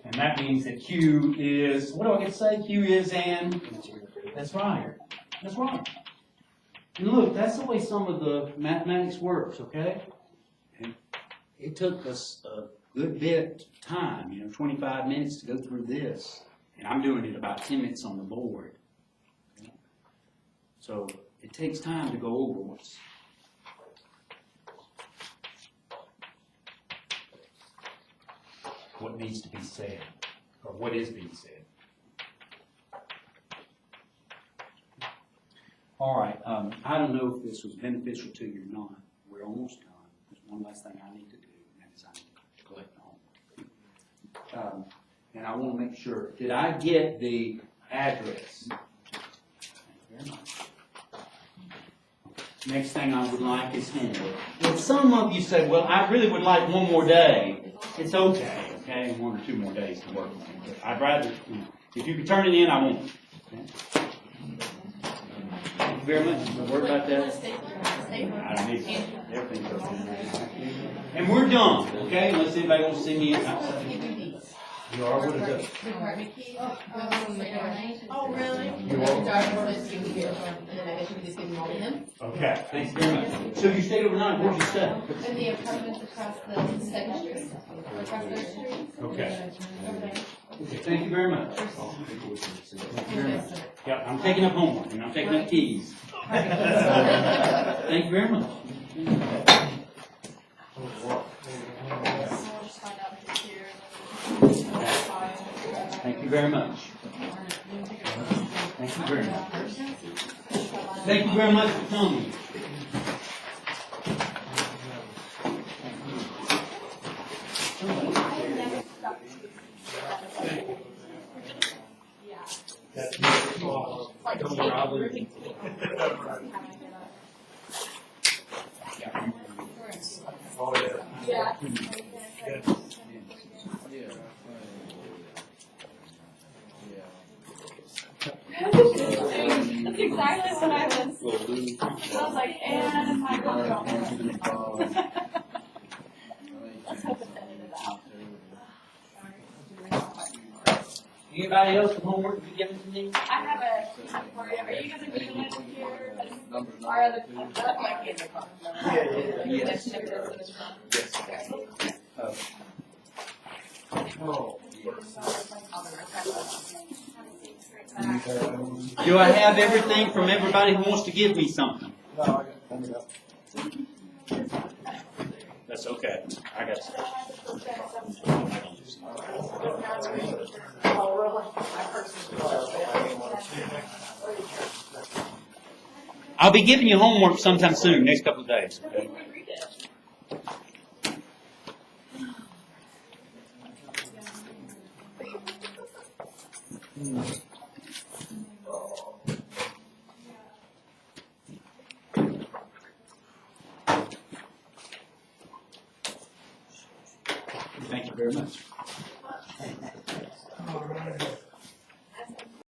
And that means that Q is, what do I get to say? Q is an, that's right. That's right. And look, that's the way some of the mathematics works, okay? And it took us a good bit of time, 25 minutes to go through this. And I'm doing it about 10 minutes on the board. Okay? So it takes time to go over what needs to be said, or what is being said. All right, I don't know if this was beneficial to you or not. We're almost done. There's one last thing I need to do, and that is I need to collect the homework. And I want to make sure, did I get the address? Thank you very much. Next thing I would like is homework. If some of you say, well, I really would like one more day, it's okay. Okay, 1 or 2 more days to work on it. But I'd rather, if you can turn it in, I won't. Okay? Thank you very much. Don't worry about that. I don't need to. Everything's okay. And we're done, okay? Unless anybody wants to see me outside. You are what it is. Oh, really? You okay, thanks very much. So you stayed overnight, where'd you stay? In the apartments across the second street. Across the street. Okay. Okay, thank you very much. Thank you very much. Yeah, I'm taking up homework, and I'm taking up keys. Thank you very much. Thank you very much. Thank you very much. Thank you very much for coming. That's exactly what I was like, and my girl. Anybody else with homework to be given to me? I have a, for you. Are you guys agreeing with here? Our other, like in the car. Yes. Do I have everything from everybody who wants to give me something? That's okay. I got some. I'll be giving you homework sometime soon, next couple of days. Okay? Thank you very much.